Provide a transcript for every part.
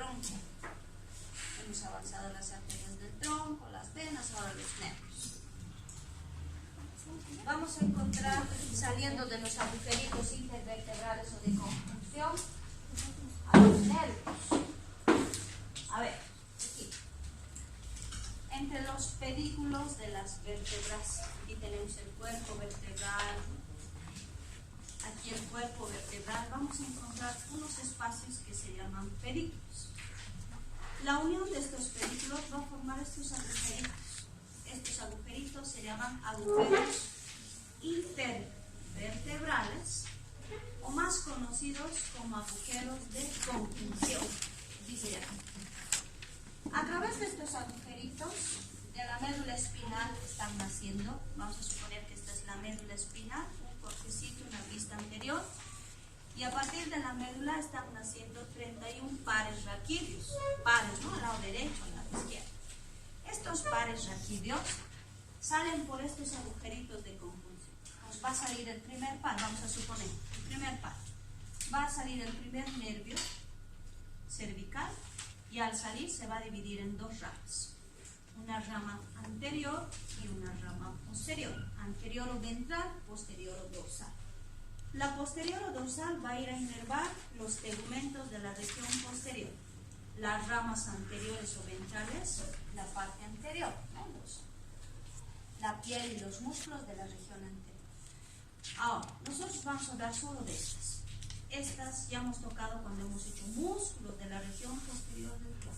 tronco. Hemos avanzado las arterias del tronco, las venas, ahora los nervios. Vamos a encontrar, saliendo de los agujeritos intervertebrales o de conjunción, a los nervios. A ver, aquí. Entre los pedículos de las vértebras, aquí tenemos el cuerpo vertebral, aquí el cuerpo vertebral, vamos a encontrar unos espacios que se llaman pedículos. La unión de estos pedículos va a formar estos agujeritos. Estos agujeritos se llaman agujeros intervertebrales, o más conocidos como agujeros de conjunción. Dice ya. A través de estos agujeritos de la médula espinal están naciendo, vamos a suponer que esta es la médula espinal, un cortecito, una vista anterior, y a partir de la médula están naciendo 31 pares raquídeos, pares, ¿no? Al lado derecho, al lado izquierdo. Estos pares raquídeos salen por estos agujeritos de conjunción. Nos va a salir el primer par, vamos a suponer, el primer par. Va a salir el primer nervio cervical y al salir se va a dividir en dos ramas. Una rama anterior y una rama posterior. Anterior o ventral, posterior o dorsal. La posterior o dorsal va a ir a inervar los tegumentos de la región posterior. Las ramas anteriores o ventrales, la parte anterior, ¿no? La piel y los músculos de la región anterior. Ahora, nosotros vamos a hablar solo de estas. Estas ya hemos tocado cuando hemos hecho músculos de la región posterior del cuerpo.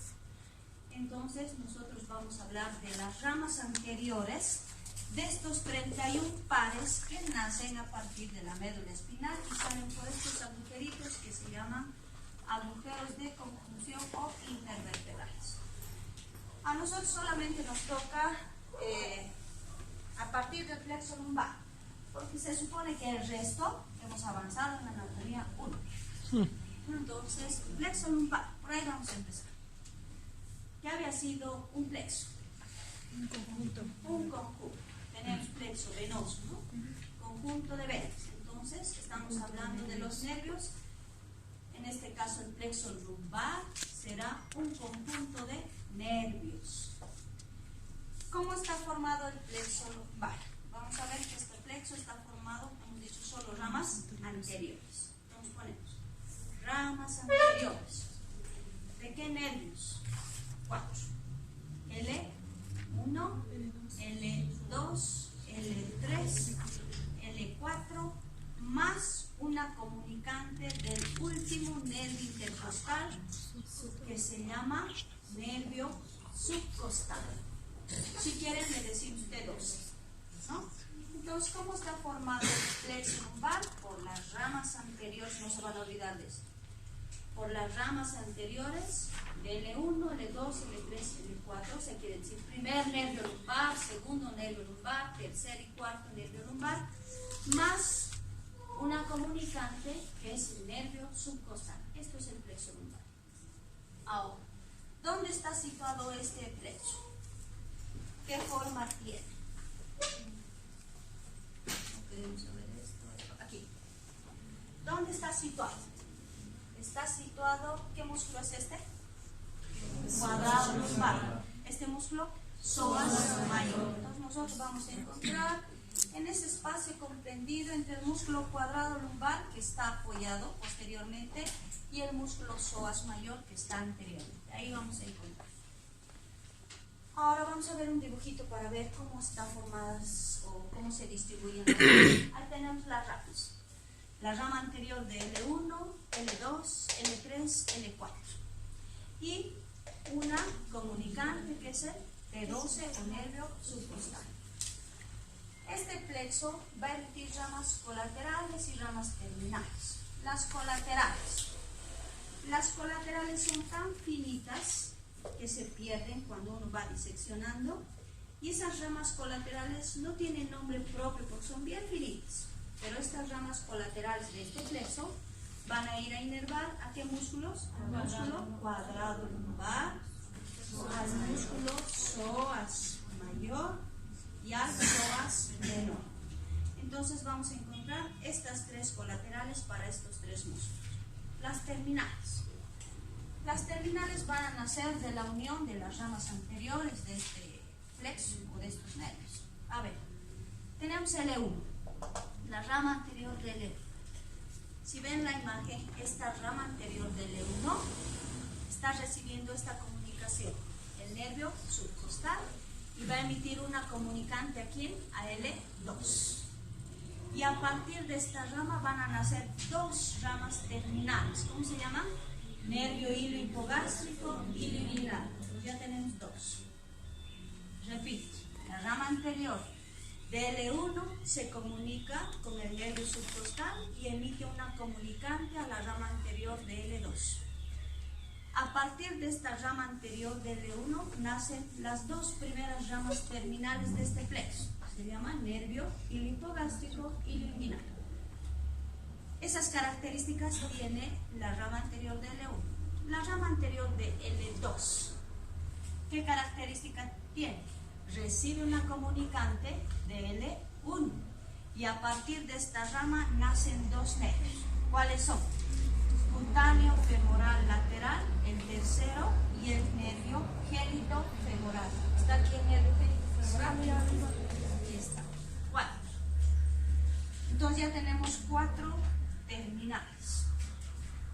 Entonces, nosotros vamos a hablar de las ramas anteriores de estos 31 pares que nacen a partir de la médula espinal y salen por estos agujeritos que se llaman agujeros de conjunción o intervertebrales. A nosotros solamente nos toca a partir del plexo lumbar, porque se supone que el resto hemos avanzado en la anatomía 1. Entonces, plexo lumbar, por ahí vamos a empezar. ¿Qué había sido un plexo? Un conjunto. Un conjunto. Tenemos plexo venoso, ¿no? Conjunto de venas. Entonces, estamos hablando de los nervios. En este caso, el plexo lumbar será un conjunto de nervios. ¿Cómo está formado el plexo lumbar? Vamos a ver que este plexo está formado, hemos dicho, solo ramas anteriores. Entonces ponemos ramas anteriores. ¿De qué nervios? 4. L1, L2, L3, L4, más una comunicante del último nervio intercostal que se llama nervio subcostal. Si quieren, me decís usted 2, ¿no? Entonces, ¿cómo está formado el plexo lumbar? Por las ramas anteriores, no se van a olvidar de esto. Por las ramas anteriores de L1, L2, L3, L4, se quiere decir primer nervio lumbar, segundo nervio lumbar, tercer y cuarto nervio lumbar, más una comunicante que es el nervio subcostal. Esto es el plexo lumbar. Ahora, ¿dónde está situado este plexo? ¿Qué forma tiene? No queremos saber esto. Aquí. ¿Dónde está situado? Está situado, ¿qué músculo es este? Cuadrado lumbar. Este músculo, psoas mayor. Entonces nosotros vamos a encontrar en ese espacio comprendido entre el músculo cuadrado lumbar, que está apoyado posteriormente, y el músculo psoas mayor, que está anteriormente. Ahí vamos a encontrar. Ahora vamos a ver un dibujito para ver cómo están formadas o cómo se distribuyen. Ahí tenemos las ramas. La rama anterior de L1, L2, L3, L4. Y una comunicante que es el T12 o nervio subcostal. Este plexo va a emitir ramas colaterales y ramas terminales. Las colaterales son tan finitas que se pierden cuando uno va diseccionando, y esas ramas colaterales no tienen nombre propio porque son bien finitas, pero estas ramas colaterales de este plexo van a ir a inervar ¿a qué músculos? Al músculo cuadrado lumbar, al músculo psoas mayor y al psoas menor. Entonces vamos a encontrar estas tres colaterales para estos tres músculos. Las terminales. Las terminales van a nacer de la unión de las ramas anteriores de este plexo o de estos nervios. A ver, tenemos L1, la rama anterior del L1. Si ven la imagen, esta rama anterior del L1 está recibiendo esta comunicación, el nervio subcostal, y va a emitir una comunicante aquí a L2. Y a partir de esta rama van a nacer dos ramas terminales. ¿Cómo se llaman? Nervio hilo hipogástrico y liminal. Ya tenemos dos. Repito, la rama anterior de L1 se comunica con el nervio subcostal y emite una comunicante a la rama anterior de L2. A partir de esta rama anterior de L1 nacen las dos primeras ramas terminales de este plexo. Se llaman nervio hilo hipogástrico y liminal. Esas características tiene la rama anterior de L1. La rama anterior de L2, ¿qué característica tiene? Recibe una comunicante de L1 y a partir de esta rama nacen dos nervios. ¿Cuáles son? Cutáneo femoral lateral, el tercero, y el nervio gélito femoral. ¿Está aquí el nervio gélito femoral? Aquí está. 4. Entonces ya tenemos 4 terminales.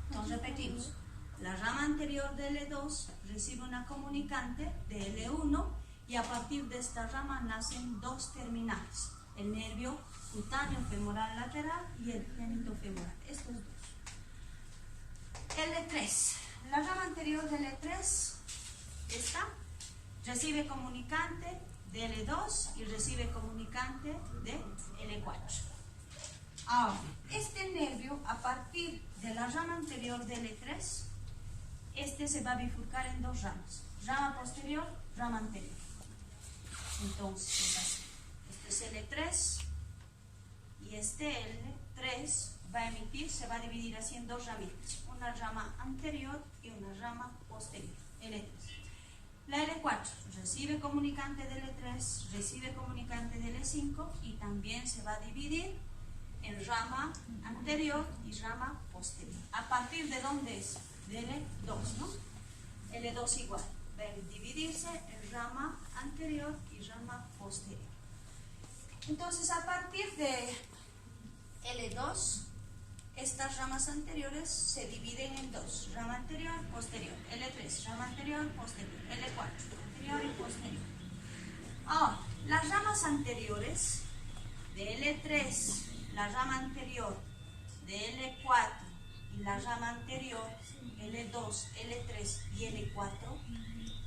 Entonces repetimos. La rama anterior de L2 recibe una comunicante de L1 y a partir de esta rama nacen dos terminales. El nervio cutáneo femoral lateral y el gélito femoral. Estos dos. L3. La rama anterior de L3, esta, recibe comunicante de L2 y recibe comunicante de L4. Ahora, este nervio, a partir de la rama anterior de L3, este se va a bifurcar en dos ramas. Rama posterior, rama anterior. Entonces, este es L3 y este L3 va a emitir, se va a dividir así en dos ramitas. Una rama anterior y una rama posterior. L3. La L4 recibe comunicante de L3, recibe comunicante de L5 y también se va a dividir en rama anterior y rama posterior. ¿A partir de dónde es? De L2, ¿no? L2 igual. Va a dividirse en rama anterior y rama posterior. Entonces, a partir de L2, estas ramas anteriores se dividen en dos. Rama anterior, posterior. L3, rama anterior, posterior. L4, anterior y posterior. Ahora, las ramas anteriores de L3, la rama anterior de L4 y la rama anterior L2, L3 y L4,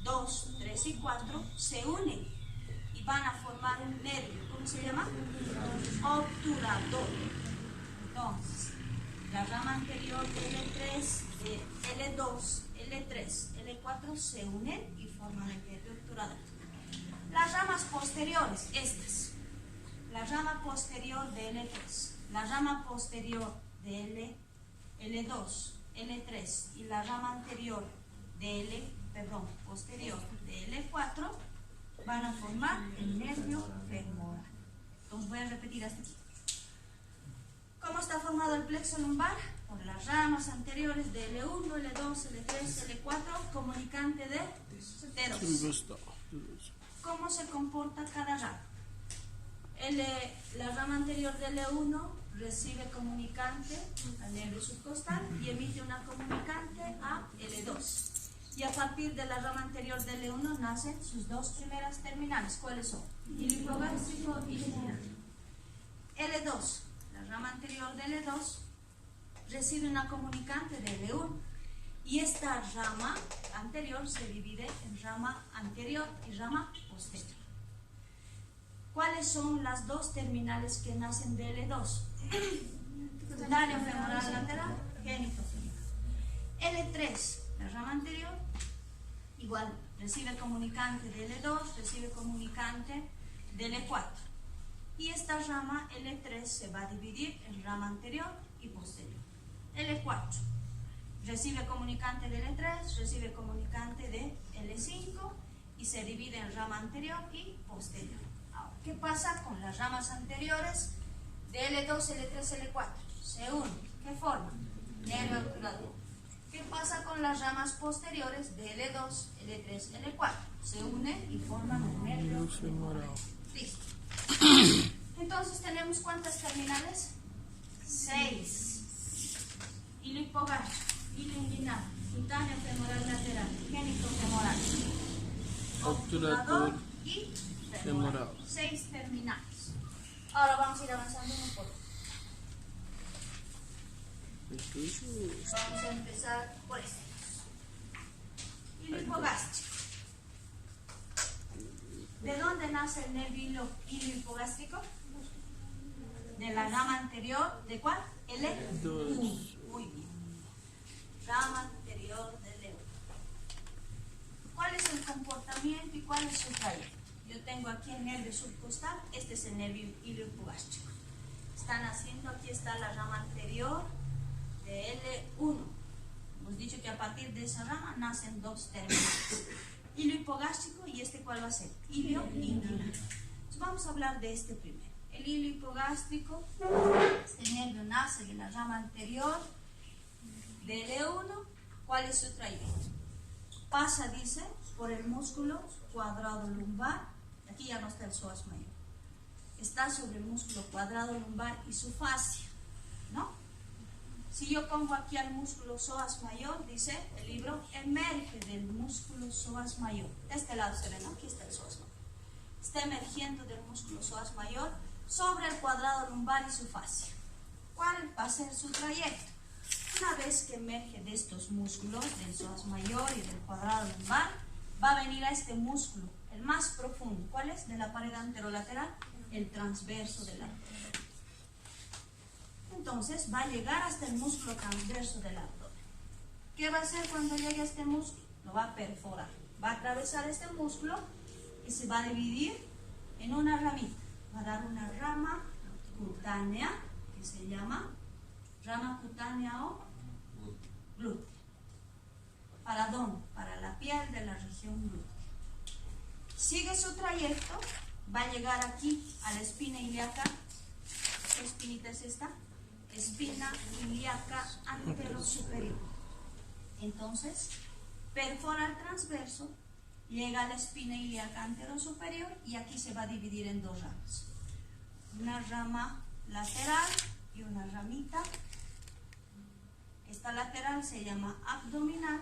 2, 3 y 4 se unen y van a formar un nervio. ¿Cómo se llama? Obturador. Entonces, la rama anterior de L3, de L2, L3, L4 se unen y forman el nervio obturador. Las ramas posteriores, estas. La rama posterior de L3, la rama posterior de L2, L3 y la rama anterior de posterior de L4 van a formar el nervio femoral. Entonces voy a repetir hasta aquí. ¿Cómo está formado el plexo lumbar? Por las ramas anteriores de L1, L2, L3, L4, comunicante de T2. ¿Cómo se comporta cada rama? La rama anterior de L1 recibe comunicante al nervio subcostal y emite una comunicante a L2. Y a partir de la rama anterior de L1 nacen sus dos primeras terminales. ¿Cuáles son? Hilo hipogástrico y liminal. L2, la rama anterior de L2, recibe una comunicante de L1 y esta rama anterior se divide en rama anterior y rama posterior. ¿Cuáles son las dos terminales que nacen de L2? Cutáneo femoral lateral, gélito femoral. L3, la rama anterior, igual, recibe comunicante de L2, recibe comunicante de L4. Y esta rama L3 se va a dividir en rama anterior y posterior. L4 recibe comunicante de L3, recibe comunicante de L5 y se divide en rama anterior y posterior. Ahora, ¿qué pasa con las ramas anteriores de L2, L3, L4? Se unen. ¿Qué forman? Nervio obturador. ¿Qué pasa con las ramas posteriores de L2, L3, L4? Se unen y forman un nervio femoral. Listo. Entonces, ¿tenemos cuántas terminales? 6. Hilo hipogástrico, hilo inguinal, cutáneo femoral lateral, génito femoral, obturador y femoral. 6 terminales. Ahora vamos a ir avanzando un poco. Vamos a empezar por este. Hilo hipogástrico. ¿De dónde nace el nervio hilo hipogástrico? De la rama anterior, ¿de cuál? L1. Muy bien. Rama anterior del L1. ¿Cuál es el comportamiento y cuál es su trayecto? Yo tengo aquí el nervio subcostal, este es el nervio hilo hipogástrico. Están haciendo, aquí está la rama anterior de L1. Hemos dicho que a partir de esa rama nacen dos terminales. Hilo hipogástrico y este ¿cuál va a ser? Hilo inguinal. Entonces vamos a hablar de este primero. El hilo hipogástrico, este nervio nace de la rama anterior de L1. ¿Cuál es su trayecto? Pasa, dice, por el músculo cuadrado lumbar. Aquí ya no está el psoas mayor. Está sobre el músculo cuadrado lumbar y su fascia, ¿no? Si yo pongo aquí al músculo psoas mayor, dice el libro, emerge del músculo psoas mayor. De este lado se ve, ¿no? Aquí está el psoas mayor. Está emergiendo del músculo psoas mayor sobre el cuadrado lumbar y su fascia. ¿Cuál va a ser su trayecto? Una vez que emerge de estos músculos, del psoas mayor y del cuadrado lumbar, va a venir a este músculo, el más profundo. ¿Cuál es? De la pared anterolateral, el transverso del abdomen. Entonces va a llegar hasta el músculo transverso del abdomen. ¿Qué va a hacer cuando llegue a este músculo? Lo va a perforar. Va a atravesar este músculo y se va a dividir en una ramita. Va a dar una rama cutánea que se llama rama cutánea o glútea. ¿Para dónde? Para la piel de la región glútea. Sigue su trayecto, va a llegar aquí a la espina ilíaca. ¿Qué espinita es esta? Espina ilíaca anterosuperior. Entonces, perfora el transverso, llega a la espina ilíaca anterosuperior y aquí se va a dividir en dos ramas. Una rama lateral y una ramita. Esta lateral se llama abdominal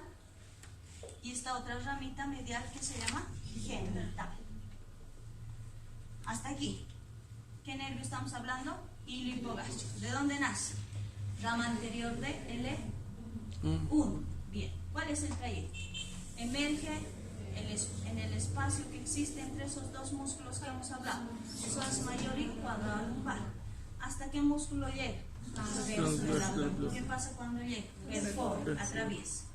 y esta otra ramita medial que se llama genital. Hasta aquí. ¿Qué nervio estamos hablando? Hilo hipogástrico. ¿De dónde nace? Rama anterior de L1. Bien. ¿Cuál es el trayecto? Emerge en el espacio que existe entre esos dos músculos que hemos hablado. Psoas mayor y cuadrado lumbar. ¿Hasta qué músculo llega? Transverso del abdomen. ¿Qué pasa cuando llega? Perfora, atraviesa.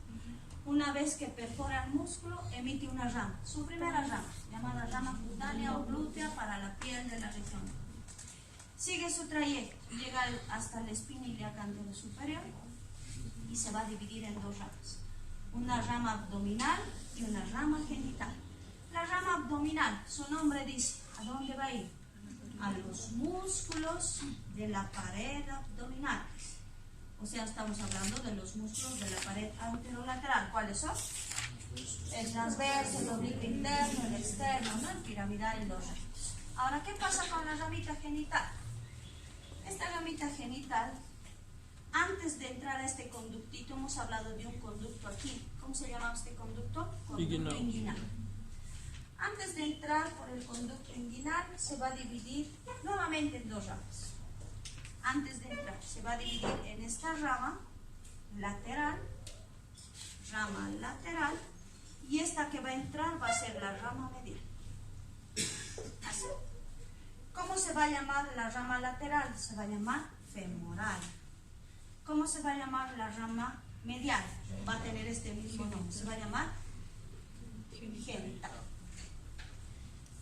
Una vez que perfora el músculo, emite una rama. Su primera rama, llamada rama cutánea o glútea para la piel de la región. Sigue su trayecto, llega hasta la espina ilíaca anterosuperior y se va a dividir en dos ramas. Una rama abdominal y una rama genital. La rama abdominal, su nombre dice, ¿a dónde va a ir? A los músculos de la pared abdominal. O sea, estamos hablando de los músculos de la pared anterolateral. ¿Cuáles son? El transverso, el oblicuo interno, el externo, ¿no? El piramidal y los rectos. Ahora, ¿qué pasa con la ramita genital? Esta ramita genital, antes de entrar a este conductito, hemos hablado de un conducto aquí. ¿Cómo se llama este conducto? Conducto inguinal. Antes de entrar por el conducto inguinal, se va a dividir nuevamente en dos ramas. Antes de entrar, se va a dividir en esta rama lateral, y esta que va a entrar va a ser la rama medial. Así. ¿Cómo se va a llamar la rama lateral? Se va a llamar femoral. ¿Cómo se va a llamar la rama medial? Va a tener este mismo nombre. Se va a llamar genital.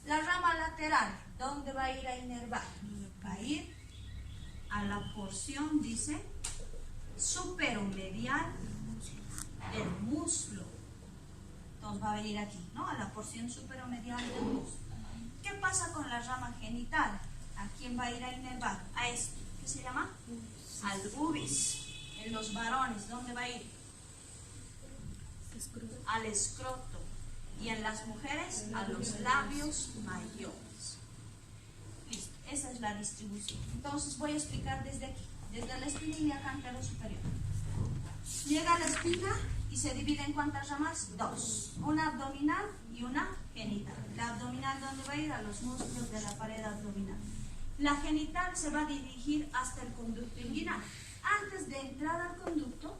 La rama lateral, ¿dónde va a ir a inervar? Va a ir a la porción, dice, superomedial del muslo. Entonces va a venir aquí, ¿no? A la porción superomedial del muslo. ¿Qué pasa con la rama genital? ¿A quién va a ir a inervar? A esto. ¿Qué se llama? Al pubis. En los varones, ¿dónde va a ir? al escroto y en las mujeres a los labios mayores. Listo, esa es la distribución. Entonces voy a explicar desde aquí, desde la espina ilíaca antero superior. Llega a la espina y se divide en ¿cuántas ramas? Dos, una abdominal y una genital. La abdominal, ¿dónde va a ir? A los músculos de la pared abdominal. La genital se va a dirigir hasta el conducto inguinal. Antes de entrar al conducto,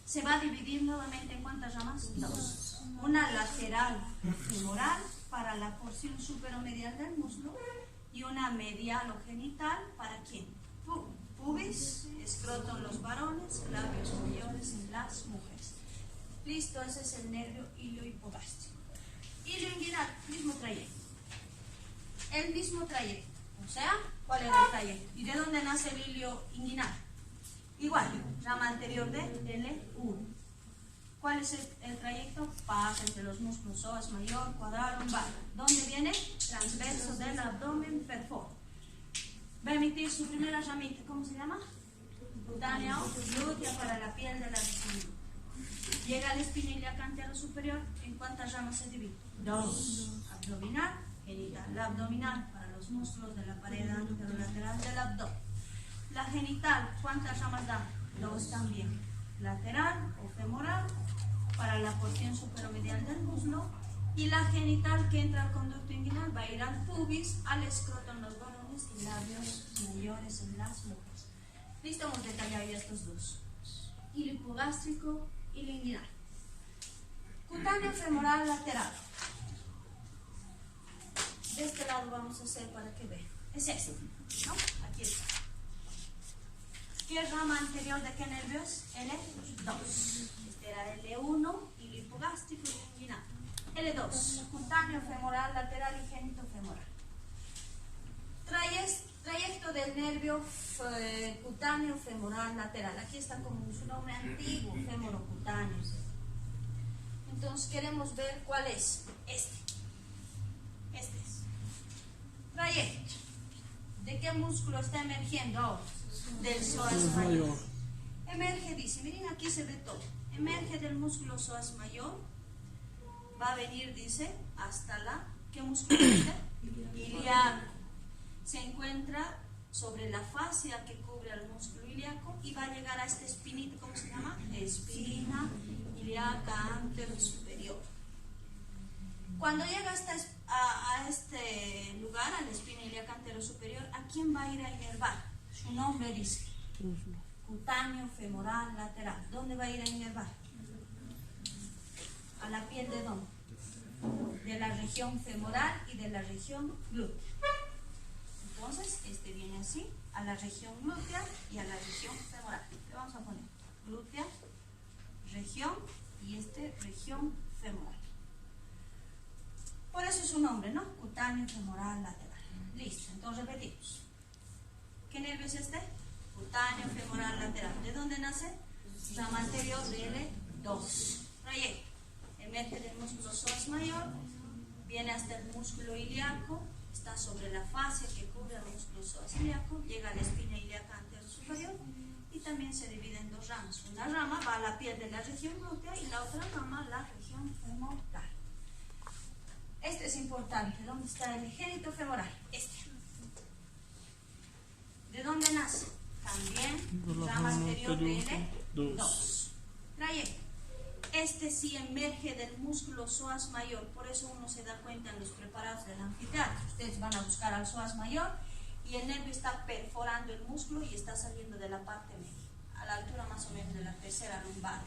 se va a dividir nuevamente en ¿cuántas ramas? Dos. Una lateral femoral para la porción superomedial del muslo y una medial o genital para ¿quién? Pubis, escroto en los varones, labios mayores en las mujeres. Listo, ese es el nervio iliohipogástrico. Ilio inguinal, mismo trayecto. El mismo trayecto. O sea, ¿cuál es el trayecto? ¿Y de dónde nace el ilio inguinal? Igual, rama anterior de L1. ¿Cuál es el trayecto? Pasa entre los músculos psoas mayor, cuadrado, lumbar. ¿Dónde viene? Transverso del abdomen, perfora. Va a emitir su primera ramita, ¿cómo se llama? Cutánea o glútea para la piel de la vecina. Llega a la espina ilíaca antero superior, ¿en cuántas ramas se divide? Dos. Abdominal, genital. La abdominal para los músculos de la pared anterolateral del abdomen. La genital, ¿cuántas ramas da? Dos también. Lateral o femoral para la porción superomedial del muslo. Y la genital que entra al conducto inguinal va a ir al pubis, al escroto en los varones y labios mayores en las mujeres. Listo, hemos detallado ya estos dos. Ilio hipogástrico, ilio inguinal. Cutáneo femoral lateral. De este lado vamos a hacer para que vean. Es este, ¿no? Aquí está. ¿Qué rama anterior de qué nervios? L2. Este era L1, ilio hipogástrico y inguinal. L2, cutáneo femoral lateral y génito femoral. Trayecto del nervio cutáneo femoral lateral. Aquí está como su nombre antiguo, femorocutáneo. Entonces queremos ver cuál es. Este es. Trayecto. ¿De qué músculo está emergiendo ahora? Del psoas mayor. Emerge, dice, miren aquí se ve todo. Emerge del músculo psoas mayor. Va a venir, dice, hasta la, ¿qué músculo es este? Ilíaco. Se encuentra sobre la fascia que cubre al músculo ilíaco y va a llegar a esta espinita, ¿cómo se llama? Espina ilíaca antero superior. Cuando llega a este lugar, a la espina ilíaca antero superior, ¿a quién va a ir a inervar? Su nombre dice cutáneo femoral lateral. ¿Dónde va a ir a inervar? ¿A la piel de dónde? De la región femoral y de la región glútea. Entonces, este viene así, a la región glútea y a la región femoral. Le vamos a poner glútea, región y región femoral. Por eso es su nombre, ¿no? Cutáneo femoral lateral. Listo, entonces repetimos. ¿Qué nervio es este? Cutáneo femoral lateral. ¿De dónde nace? Rama anterior de L2. Trayecto. Emerge del músculo psoas mayor, viene hasta el músculo ilíaco, está sobre la fascia que cubre el músculo psoas ilíaco, llega a la espina ilíaca antero superior y también se divide en dos ramas. Una rama va a la piel de la región glútea y la otra rama a la región femoral. Este es importante. ¿Dónde está el génito femoral? Este. ¿De dónde nace? También rama anterior de L2. Trayecto. Este sí emerge del músculo psoas mayor, por eso uno se da cuenta en los preparados del anfiteatro. Ustedes van a buscar al psoas mayor y el nervio está perforando el músculo y está saliendo de la parte media, a la altura más o menos de la tercera lumbar.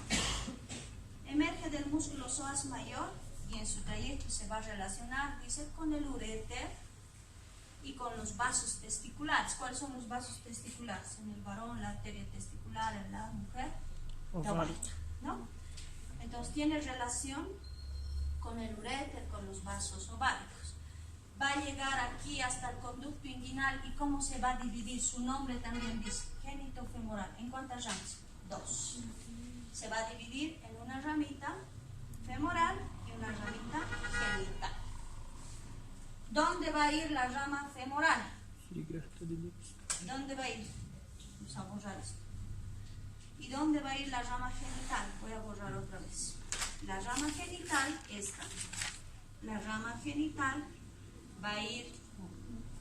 Emerge del músculo psoas mayor y en su trayecto se va a relacionar, dice, con el uréter y con los vasos testiculares. ¿Cuáles son los vasos testiculares? En el varón, la arteria testicular, en la mujer, ovario, ¿no? Entonces tiene relación con el uréter, con los vasos ováricos. Va a llegar aquí hasta el conducto inguinal y cómo se va a dividir. Su nombre también dice génito femoral. ¿En cuántas ramas? Dos. Se va a dividir en una ramita femoral y una ramita genital. ¿Dónde va a ir la rama femoral? ¿Dónde va a ir? Vamos a borrar esto. ¿Y dónde va a ir la rama genital? Voy a borrar otra vez. la rama genital, esta, la rama genital va a ir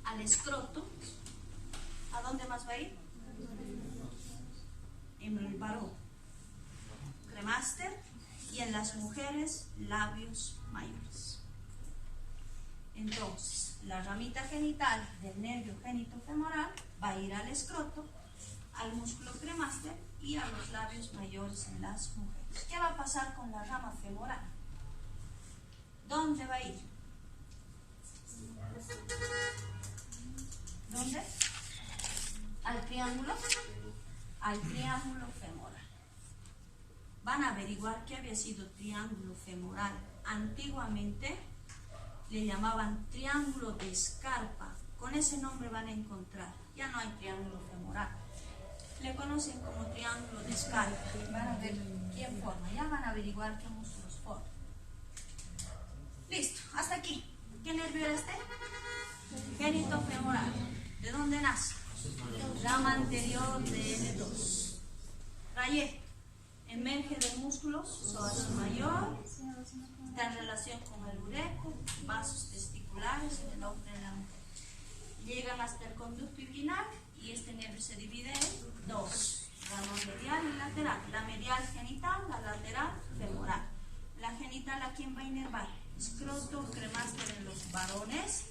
al escroto. ¿A dónde más va a ir? En el varón, cremaster, y en las mujeres, labios mayores. Entonces, la ramita genital del nervio genitofemoral va a ir al escroto, al músculo cremaster y a los labios mayores en las mujeres. ¿Qué va a pasar con la rama femoral? ¿Dónde va a ir? ¿Dónde? Al triángulo. Al triángulo femoral. Van a averiguar qué había sido triángulo femoral. Antiguamente le llamaban triángulo de escarpa. Con ese nombre van a encontrar. Ya no hay triángulo femoral. Le conocen como triángulo de escarpa. Van a ver quién forma. Ya van a averiguar qué músculos forman. Listo, hasta aquí. ¿Qué nervio era este? Genitofemoral. ¿De dónde nace? Rama anterior de L2. Rayé. Emerge del músculo psoas mayor. Está en relación con el ureco, vasos testiculares en el hombre y en la mujer. Llegan hasta el conducto inguinal y este nervio se divide en dos: rama medial y lateral. La medial genital, la lateral femoral. La genital, ¿a quién va a inervar? Escroto, cremaster en los varones,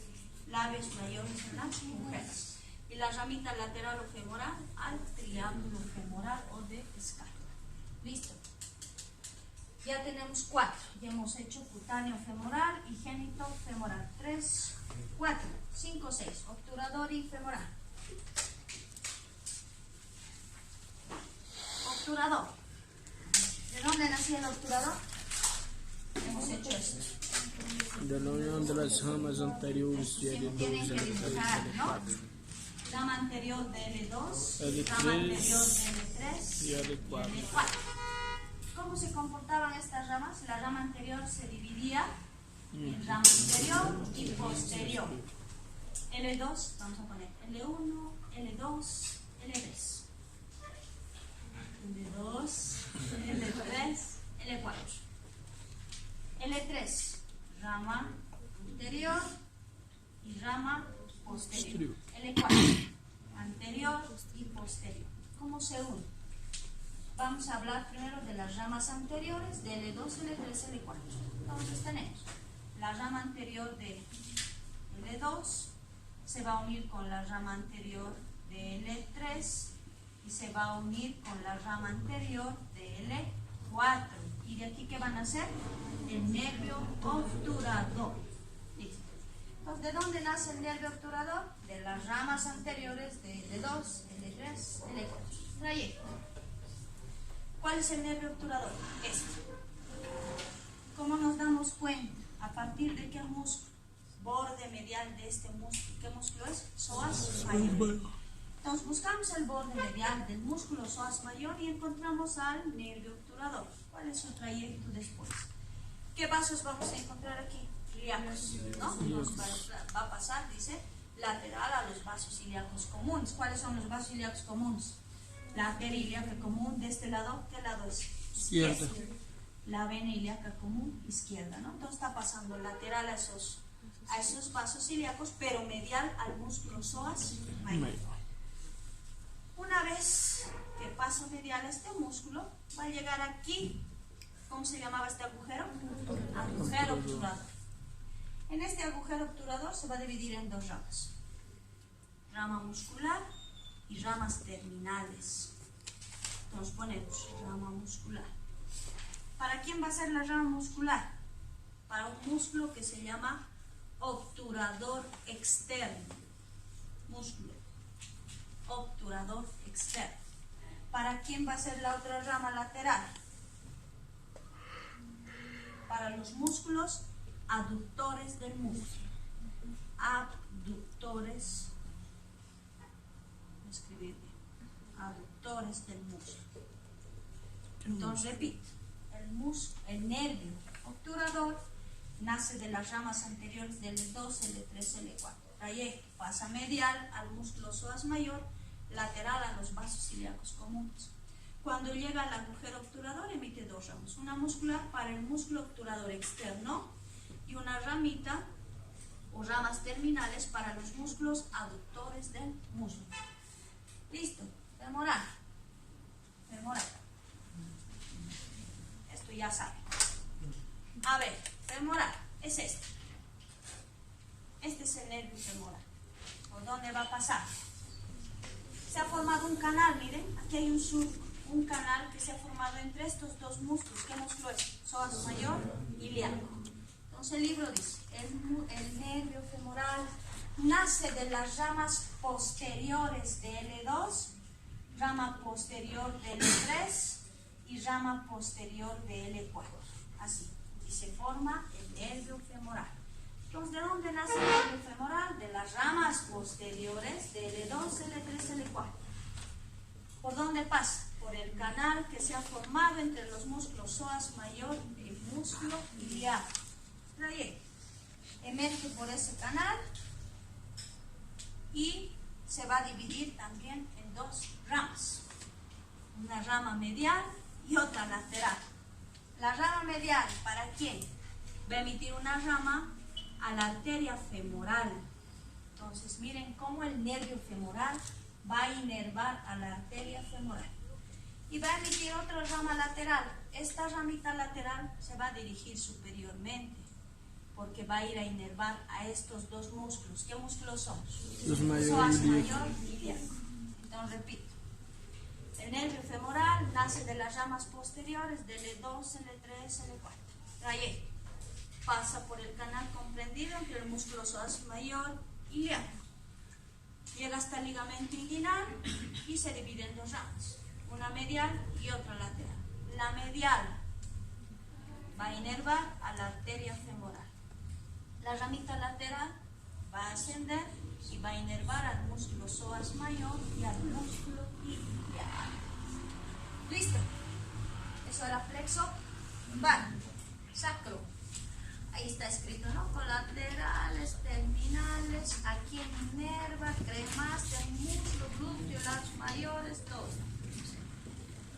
labios mayores en las mujeres. Y la ramita lateral o femoral al triángulo femoral o de escarpa. Listo. Ya tenemos 4. Ya hemos hecho cutáneo femoral y génito femoral. 3, 4, 5, 6. Obturador y femoral. Obturador. ¿De dónde nació el obturador? Hemos hecho esto. De la unión de las ramas anteriores de L2 Tienen que L3 dibujar, ¿no? L4 Rama anterior de L2, L3 rama anterior de L3 y L4. L4. ¿Cómo se comportaban estas ramas? La rama anterior se dividía en rama anterior y posterior. L2, vamos a poner L1, L2, L3. L2, L3, L4. L3, rama anterior y rama posterior. L4, anterior y posterior. ¿Cómo se une? Vamos a hablar primero de las ramas anteriores de L2, L3, L4. Entonces tenemos la rama anterior de L2 se va a unir con la rama anterior de L3 y se va a unir con la rama anterior de L4. ¿Y de aquí qué van a hacer? El nervio obturador. Listo. Entonces, ¿de dónde nace el nervio obturador? De las ramas anteriores de L2, L3, L4. Trayecto. ¿Cuál es el nervio obturador? Este. ¿Cómo nos damos cuenta? ¿A partir de qué músculo? Borde medial de este músculo. ¿Qué músculo es? Psoas mayor. Entonces buscamos el borde medial del músculo psoas mayor y encontramos al nervio obturador. ¿Cuál es su trayecto después? ¿Qué vasos vamos a encontrar aquí? Ilíacos, ¿no? Nos va a pasar, dice, lateral a los vasos ilíacos comunes. ¿Cuáles son los vasos ilíacos comunes? La arteria ilíaca común de este lado, ¿qué lado es? Izquierda. La vena ilíaca común, izquierda, ¿no? Entonces está pasando lateral a esos vasos ilíacos, pero medial al músculo psoas mayor. Una vez que pasa medial a este músculo, va a llegar aquí. ¿Cómo se llamaba este agujero? Agujero obturador. En este agujero obturador se va a dividir en dos ramas. Rama muscular y ramas terminales. Entonces ponemos rama muscular. ¿Para quién va a ser la rama muscular? Para un músculo que se llama obturador externo. Músculo obturador externo. ¿Para quién va a ser la otra rama lateral? Para los músculos aductores del músculo. Abductores. Escribir bien. Aductores del músculo. Entonces repito, el nervio obturador nace de las ramas anteriores del L2, L3, L4. Trayecto pasa medial al músculo psoas mayor, lateral a los vasos ilíacos comunes. Cuando llega al agujero obturador emite dos ramas, una muscular para el músculo obturador externo y una ramita o ramas terminales para los músculos aductores del muslo. Listo, femoral. Femoral. Esto ya saben. A ver, femoral es este. Este es el nervio femoral. ¿Por dónde va a pasar? Se ha formado un canal, miren, aquí hay un surco, un canal que se ha formado entre estos dos músculos. ¿Qué músculo es? Psoas mayor y ilíaco. Entonces el libro dice, el nervio femoral nace de las ramas posteriores de L2, rama posterior de L3 y rama posterior de L4. Así, y se forma el nervio femoral. Entonces, ¿de dónde nace el nervio femoral? De las ramas posteriores de L2, L3, L4. ¿Por dónde pasa? Por el canal que se ha formado entre los músculos psoas mayor y el músculo ilíaco. Trayecto. Emerge por ese canal y se va a dividir también en dos ramas. Una rama medial y otra lateral. La rama medial, ¿para quién? Va a emitir una rama a la arteria femoral. Entonces miren cómo el nervio femoral va a inervar a la arteria femoral y va a emitir otra rama lateral. Esta ramita lateral se va a dirigir superiormente porque va a ir a inervar a estos dos músculos. ¿Qué músculos son? Los Psoas mayor y ilíaco. Entonces repito, el nervio femoral nace de las ramas posteriores de L2, L3, L4. Trayecto. Pasa por el canal comprendido entre el músculo psoas mayor y ilíaco. Llega hasta el ligamento inguinal y se divide en dos ramas, una medial y otra lateral. La medial va a inervar a la arteria femoral. La ramita lateral va a ascender y va a inervar al músculo psoas mayor y al músculo ilíaco. ¿Listo? Eso era flexo lumbar, sacro. Ahí está escrito, ¿no? Colaterales, terminales, aquí inerva, cremas del músculo, glúteo, lados mayores, todo.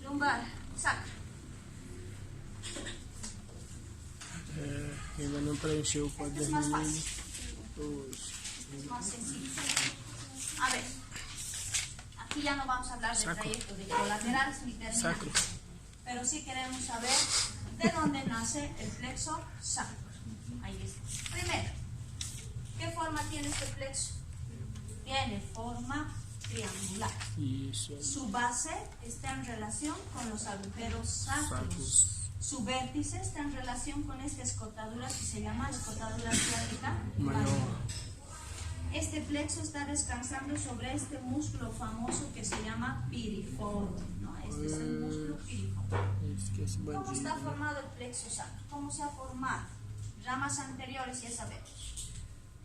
Lumbar, sacro. Ainda não preencheu o Este es quaderno. más fácil, Pois. es más sencillo. A ver, aquí ya no vamos a hablar del trayecto de colaterales ni terminales. Sacro. Pero sí queremos saber de dónde nace el plexo sacro. Ahí está. Primero, ¿qué forma tiene este plexo? Tiene forma triangular. Isso. Su base está en relación con los agujeros sacros. Sacros. Su vértice está en relación con esta escotadura que se llama escotadura ciática Mayor. Este plexo está descansando sobre este músculo famoso que se llama piriforme, ¿no? Este es el músculo piriforme. Esquece ¿Cómo está bandido. formado el plexo sacro? ¿Cómo se ha formado? Ramas anteriores, ya sabemos.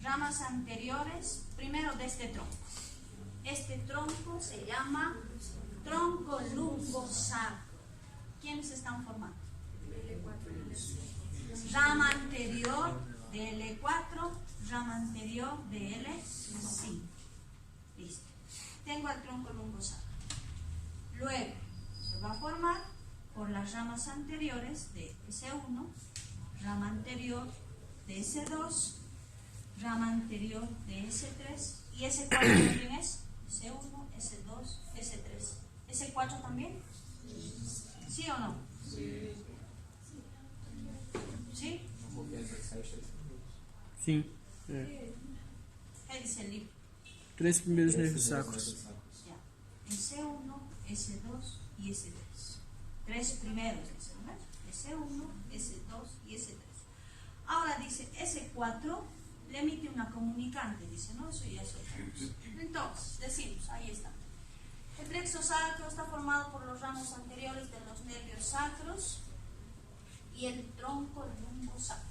Ramas anteriores, primero de este tronco. Este tronco se llama tronco lumbosacro. ¿Quiénes están formando? Rama anterior de L4, rama anterior de L5. Listo. Tengo el tronco lumbosacro. Luego se va a formar por las ramas anteriores de S1, rama anterior de S2, rama anterior de S3 y S4 también es S1, S2, S3. ¿S4 también? ¿Sí o no? ¿Sí? Sim. É. ¿Qué dice el libro? 3 primeiros nervos sacros. Ya. S1, S2 y S3. Tres primeros, dice, ¿no? S1, S2 y S3. Ahora dice S4 le emite una comunicante, dice, ¿no? Eso ya es otra cosa. Entonces, decimos, ahí está. El plexo sacro está formado por los ramos anteriores de los nervios sacros y el tronco lumbosacro.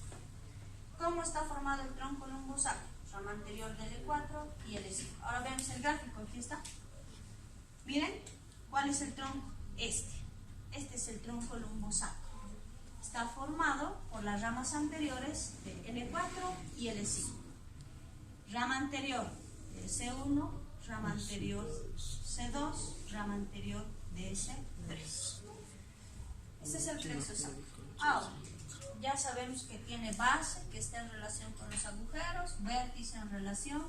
¿Cómo está formado el tronco lumbosacro? Rama anterior del L4 y L5. Ahora vemos el gráfico, aquí está. Miren, ¿cuál es el tronco? Este es el tronco lumbosacro. Está formado por las ramas anteriores de L4 y L5. Rama anterior de S1, rama anterior C2, rama anterior de S3. 3. Este es el plexo sacro. Ahora, ya sabemos que tiene base, que está en relación con los agujeros, vértice en relación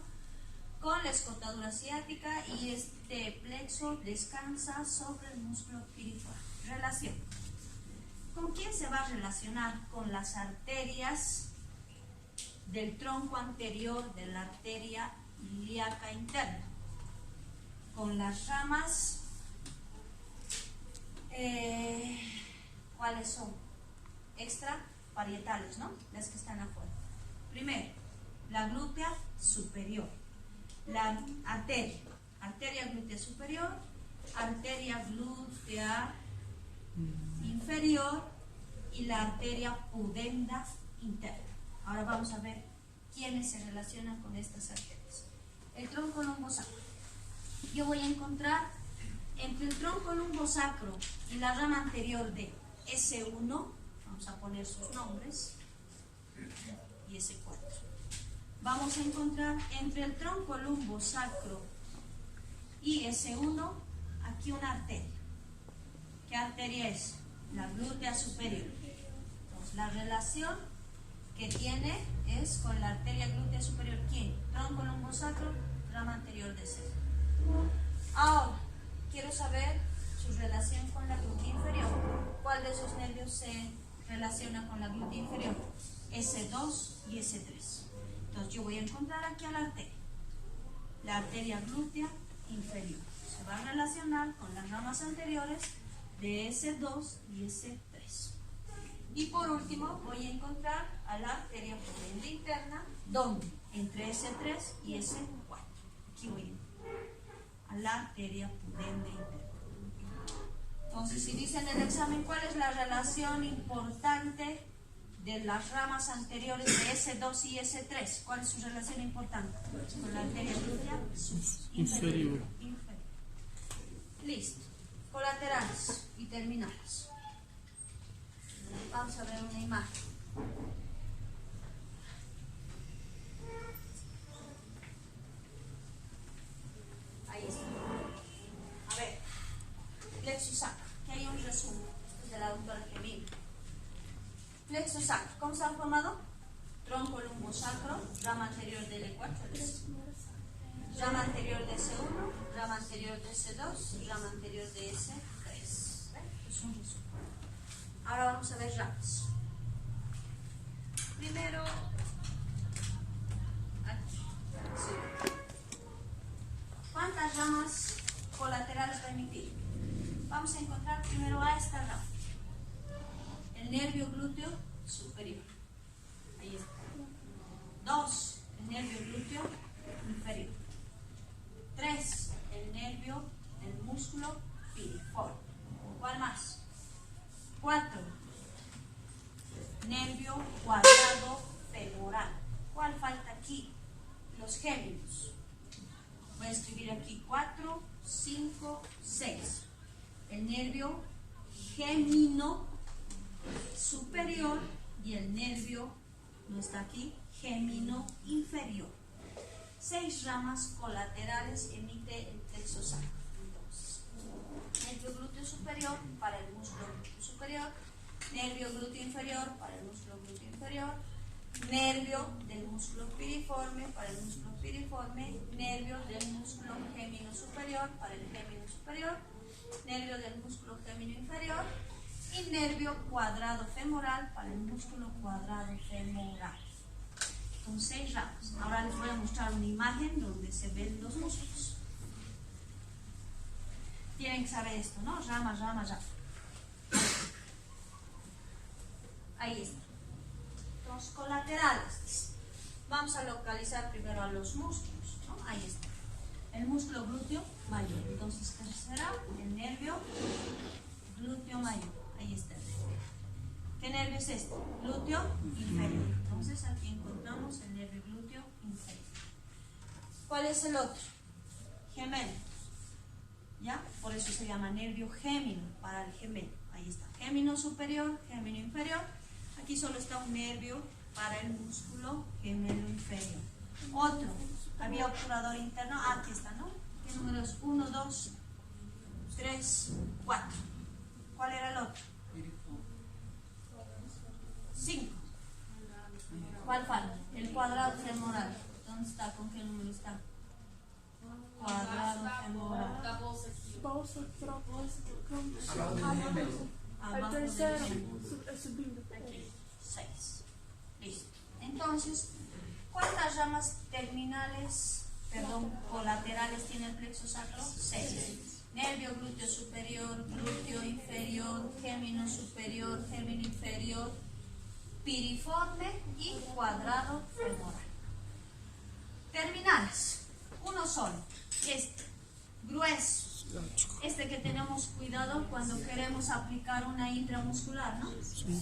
con la escotadura ciática, y este plexo descansa sobre el músculo piriforme. Relación. ¿Con quién se va a relacionar? Con las arterias del tronco anterior de la arteria ilíaca interna, con las ramas, ¿cuáles son? Extraparietales, ¿no? Las que están afuera. Primero, la glútea superior, la arteria glútea superior, arteria glútea inferior y la arteria pudenda interna. Ahora vamos a ver quiénes se relacionan con estas arterias. El tronco lumbosacro. Yo voy a encontrar entre el tronco lumbosacro y la rama anterior de S1, vamos a poner sus nombres, y S4. Vamos a encontrar entre el tronco lumbosacro y S1 aquí una arteria. ¿Qué arteria es? La glútea superior. Entonces, la relación que tiene es con la arteria glútea superior. ¿Quién? Tronco lumbosacro, rama anterior de C. Ahora, quiero saber su relación con la glútea inferior. ¿Cuál de esos nervios se relaciona con la glútea inferior? S2 y S3. Entonces, yo voy a encontrar aquí a la arteria glútea inferior. Se va a relacionar con las ramas anteriores de S2 y S3. Y por último voy a encontrar a la arteria pudenda interna, ¿dónde? Entre S3 y S4. Aquí voy a encontrar a la arteria pudenda interna. Entonces, si dicen en el examen cuál es la relación importante de las ramas anteriores de S2 y S3, ¿cuál es su relación importante? Con la arteria glútea inferior. Listo. Colaterales y terminales. Vamos a ver una imagen. Ahí está. A ver, plexo sacro, que hay un resumen. Esto es de la doctora Gemini. Plexo sacro, ¿cómo se ha formado? Tronco lumbosacro, rama anterior del E4, rama anterior de S1, rama anterior de S2, rama anterior de S3. Es un resumen. Ahora vamos a ver ramas. Primero, aquí. ¿Cuántas ramas colaterales va a emitir? Vamos a encontrar primero a esta rama. El nervio glúteo superior. Ahí está. 2, el nervio glúteo inferior. 3, el nervio del músculo piriforme. ¿Cuál más? 4, nervio cuadrado femoral. ¿Cuál falta aquí? Los géminos. Voy a escribir aquí 4, 5, 6. El nervio gémino superior y el nervio, no está aquí, gémino inferior. 6 ramas colaterales emite el plexo sacro. Entonces, nervio glúteo superior para el músculo glúteo superior, nervio glúteo inferior para el músculo glúteo inferior, nervio del músculo piriforme para el músculo piriforme, nervio del músculo gémino superior para el gémino superior, nervio del músculo gémino inferior y nervio cuadrado femoral para el músculo cuadrado femoral. Con 6 ramas. Ahora les voy a mostrar una imagen donde se ven los músculos. Tienen que saber esto, ¿no? Rama, rama, rama. Ahí está. Los colaterales. Vamos a localizar primero a los músculos, ¿no? Ahí está. El músculo glúteo mayor. Entonces, ¿qué será? El nervio glúteo mayor. Ahí está. ¿Qué nervio es este? Glúteo inferior. Entonces, aquí encontramos el nervio glúteo inferior. ¿Cuál es el otro? Gemelo. ¿Ya? Por eso se llama nervio gémino, para el gemelo. Ahí está. Gémino superior, gémino inferior. Aquí solo está un nervio para el músculo gemelo inferior. Otro. Había obturador interno. Aquí está, ¿no? ¿Qué número es? 1, 2, 3, 4. ¿Cuál era el otro? 5. ¿Cuál falta? El cuadrado femoral. ¿Dónde está? ¿Con qué número está? Cuadrado femoral. El tercero, subiendo. 6. Listo. Entonces, ¿cuántas ramas terminales, colaterales tiene el plexo sacro? 6. Nervio glúteo superior, glúteo inferior, gémino superior, gémino inferior, piriforme y cuadrado femoral. Terminales. Uno solo. Este. Grueso. Este que tenemos cuidado cuando queremos aplicar una intramuscular, ¿no?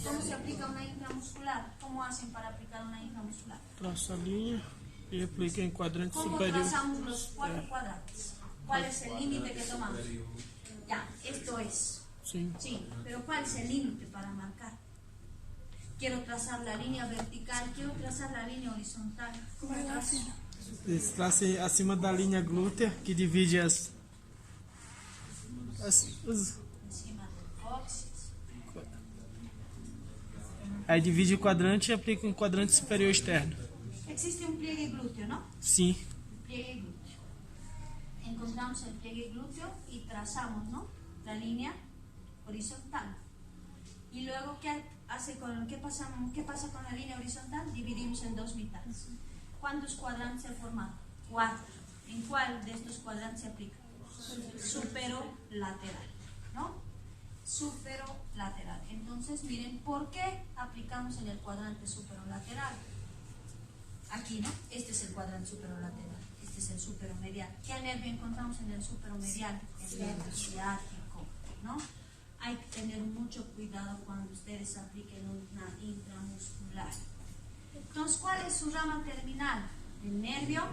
¿Cómo se aplica una intramuscular? ¿Cómo hacen para aplicar una intramuscular? Traça a linha e aplica em quadrante ¿Cómo superior. trazamos los 4 cuadrantes? ¿Cuál es el límite que tomamos? Ya, esto es. Sim. Sí, pero ¿cuál es el límite para marcar? Quiero trazar la línea vertical, quiero trazar la línea horizontal. ¿Cómo trazo? Trace acima da linha glútea que divide os Encima del coxis. aí divide o quadrante e aplica um quadrante superior externo. Existe un pliegue glúteo, ¿no? Sim. Pliegue glúteo. Encontramos el pliegue glúteo y trazamos, ¿no? La línea horizontal. Y luego, ¿qué pasa con la línea horizontal? Dividimos en 2 mitades. ¿Cuántos cuadrantes se forman? 4. ¿En cuál de estos cuadrantes se aplica? Superolateral, ¿no? Superolateral. Entonces, miren, ¿por qué aplicamos en el cuadrante superolateral? Aquí, ¿no? Este es el cuadrante superolateral. Este es el superomedial. ¿Qué nervio encontramos en el superomedial? El nervio ciático, ¿no? Hay que tener mucho cuidado cuando ustedes apliquen una intramuscular. Entonces, ¿cuál es su rama terminal? El nervio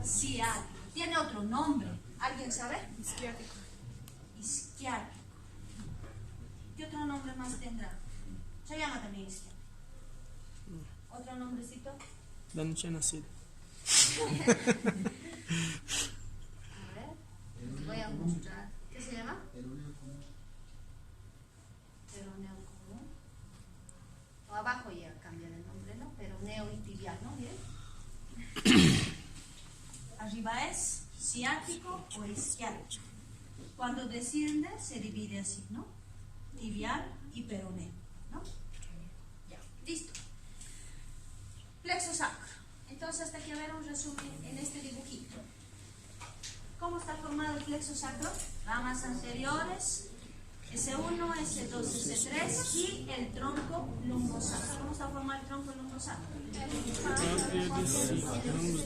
ciático. Tiene otro nombre. ¿Alguien sabe? Isquiático. Isquiático. ¿Qué otro nombre más tendrá? Se llama también isquiático. ¿Otro nombrecito? Ainda não tinha nascido. A ver, voy a mostrar. ¿Qué se llama? Peroneo común. O abajo ya cambia el nombre, ¿no? Peroneo y tibial, ¿no? Miren. Arriba es ciático o isquiático. Cuando desciende se divide así, ¿no? Tibial y peroneo, ¿no? Ya, listo. Plexo sacro. Entonces, hasta que ver un resumen en este dibujito. ¿Cómo está formado el plexo sacro? Ramas anteriores, S1, S2, S3 y el tronco lumbosacro. ¿Cómo está formado el tronco lumbosacro?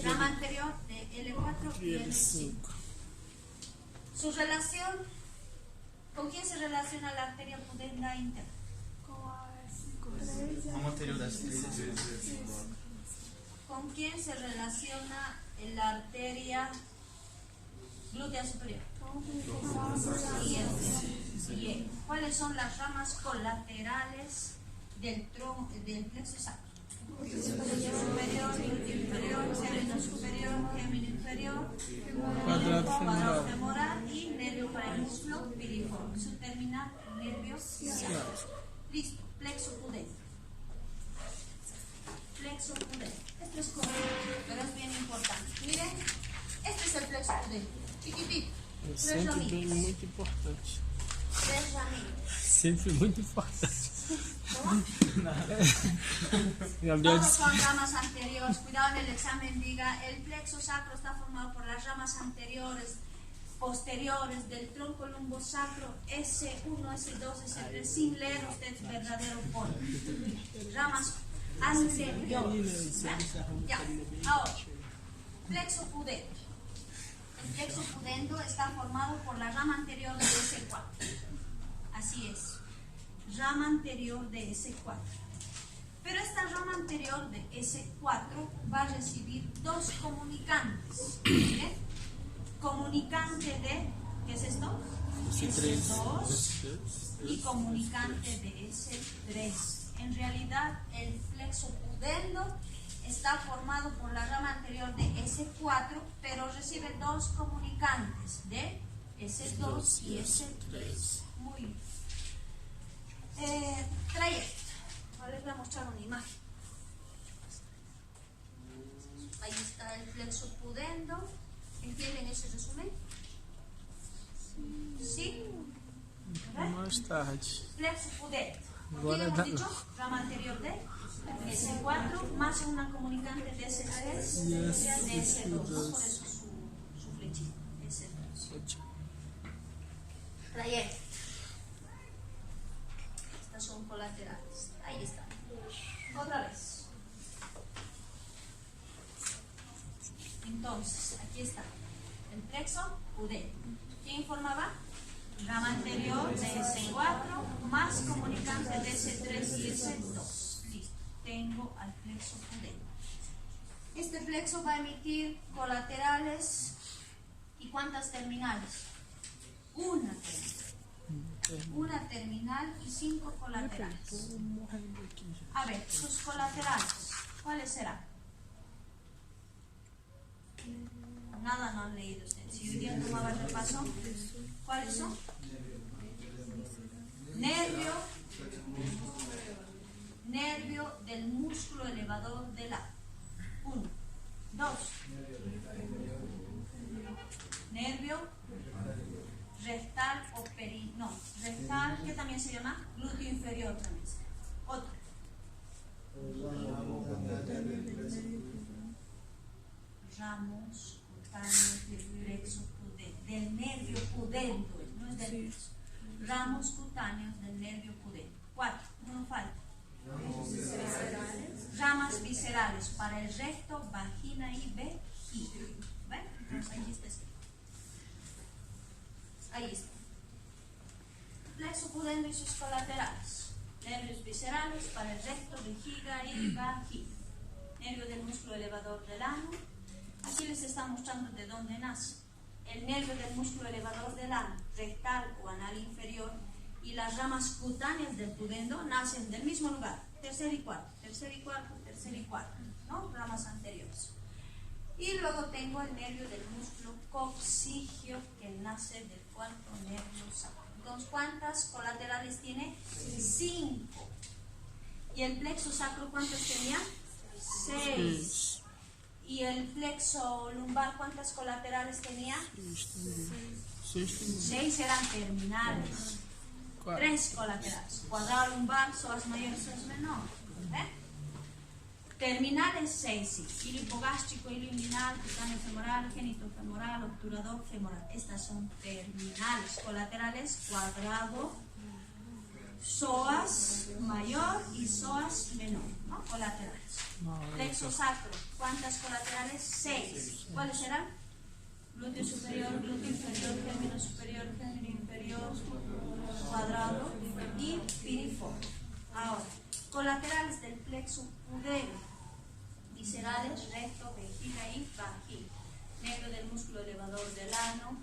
Rama anterior de L4 y L5. Su relación, ¿con quién se relaciona la arteria pudenda interna? Como anterior das 3 ¿Con quién se relaciona la arteria glútea superior? Bien. ¿Cuáles son las ramas colaterales del plexo sacro? Superior, glúteo inferior, gémino superior, gémino inferior, cuadrado femoral y nervio paramusculo piriforme. Su terminal, nervio ciático. Listo, plexo pudente. Plexo pudente. Esto es correcto, pero es bien importante. Miren, este es el plexo pudente. Chiquitito. É 3 sempre bem, raminhas. muito importante. 3 raminhas. Sempre muito importante. ¿Cómo? Gabriel Todos disse son ramas anteriores. Cuidado en el examen, diga, el plexo sacro está formado por las ramas anteriores, posteriores del tronco lumbosacro S1, S2, S3, sin leer usted verdadero polo. Ramas anteriores. Ya, ahora, plexo pudente. El plexo pudendo está formado por la rama anterior de S4. Así es, rama anterior de S4. Pero esta rama anterior de S4 va a recibir 2 comunicantes. ¿Miren? Comunicante de, ¿qué es esto? S2 y comunicante de S3. En realidad, el plexo pudendo está formado por la rama anterior de S4, pero recibe 2 comunicantes de S2 y S3. Muy bien. Trayecto. Ahora les voy a mostrar una imagen. Ahí está el plexo pudendo. ¿Entienden ese resumen? ¿Sí? Mais tarde. Plexo pudendo. Agora ¿Qué hemos dá. dicho? Rama anterior de S4 más una comunicante de S3 Yes, de S2. ¿No? S2. Por eso su flechita. S2. 8. Trayecto. Estas son colaterales. Ahí está. Otra vez. Entonces, aquí está. El plexo pudendo. ¿Qué informaba? Rama anterior de S4 más comunicante de S3 y S2. Listo. Tengo al plexo pudendo. Este plexo va a emitir colaterales. ¿Y cuántas terminales? Una terminal. Una terminal y 5 colaterales. Tô morrendo aqui já. A ver, sus colaterales, ¿cuáles serán? Nada no han leído ustedes. Si hoy día tomaba el repaso, ¿cuáles son? Nervio del músculo elevador del A. 1. 2. Nervio rectal o no, rectal, que también se llama glúteo inferior también. Otro. Ramos cutáneos del plexo pudendo, del nervio pudendo, no es del plexo. Ramos cutáneos del nervio pudendo. 4. Uno falta. Ramas viscerales para el recto, vagina y vejiga. ¿Ven? Entonces ahí está escrito. Ahí está. Plexo pudendo y sus colaterales. Nervios viscerales para el recto, vejiga y vagina. Nervio del músculo elevador del ano. Aquí les está mostrando de dónde nace. El nervio del músculo elevador del ano, rectal o anal inferior, y las ramas cutáneas del pudendo nacen del mismo lugar. Tercer y cuarto, tercer y cuarto, tercer y cuarto, ¿no? Ramas anteriores. Y luego tengo el nervio del músculo coccigio que nace del cuarto nervio sacro. Entonces, ¿cuántas colaterales tiene? 5. ¿Y el plexo sacro cuántos tenía? 6. ¿Y el plexo lumbar cuántas colaterales tenía? 6 eran terminales. 3 colaterales. Cuadrado lumbar, psoas mayor, psoas menor. ¿Eh? Terminales 6, sí. Hilo hipogástrico, hilo inguinal, cutáneo femoral, génito femoral, obturador femoral. Estas son terminales. Colaterales, cuadrado, psoas mayor y psoas menor, ¿no? Colaterales. Plexo sacro, ¿cuántas colaterales? 6. ¿Cuáles serán? Glúteo superior, glúteo inferior, gémino superior, gémino inferior, cuadrado y piriforme. Ahora, colaterales del plexo pudendo, viscerales, recto, vejiga y vagina. Nervio del músculo elevador del ano,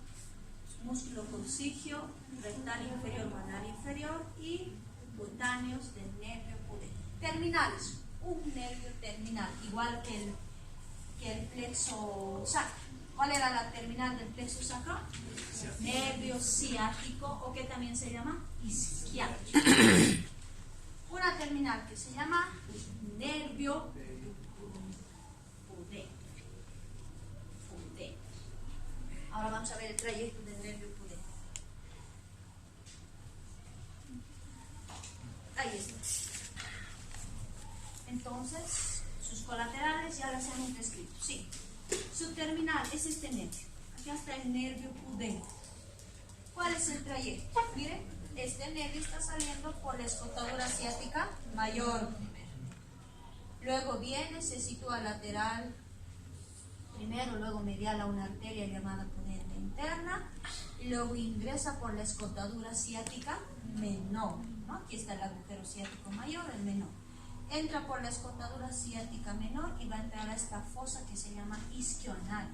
músculo coccigio, rectal inferior, anal inferior y cutáneos del nervio pudendo. Terminales, un nervio terminal, igual que el plexo sacro. ¿Cuál era la terminal del plexo sacro? Nervio ciático, o que también se llama isquiático. Una terminal que se llama nervio pudendo. Ahora vamos a ver el trayecto del nervio pudendo. Ahí está. Entonces, sus colaterales ya las hemos descrito. Sí. Su terminal es este nervio. Aquí está el nervio pudendo. ¿Cuál es el trayecto? Miren, este nervio está saliendo por la escotadura ciática mayor primero. Luego viene, se sitúa lateral primero, luego medial a una arteria llamada pudenda interna, y luego ingresa por la escotadura ciática menor, ¿no? Aquí está el agujero ciático mayor, el menor. Entra por la escotadura ciática menor y va a entrar a esta fosa que se llama isquional.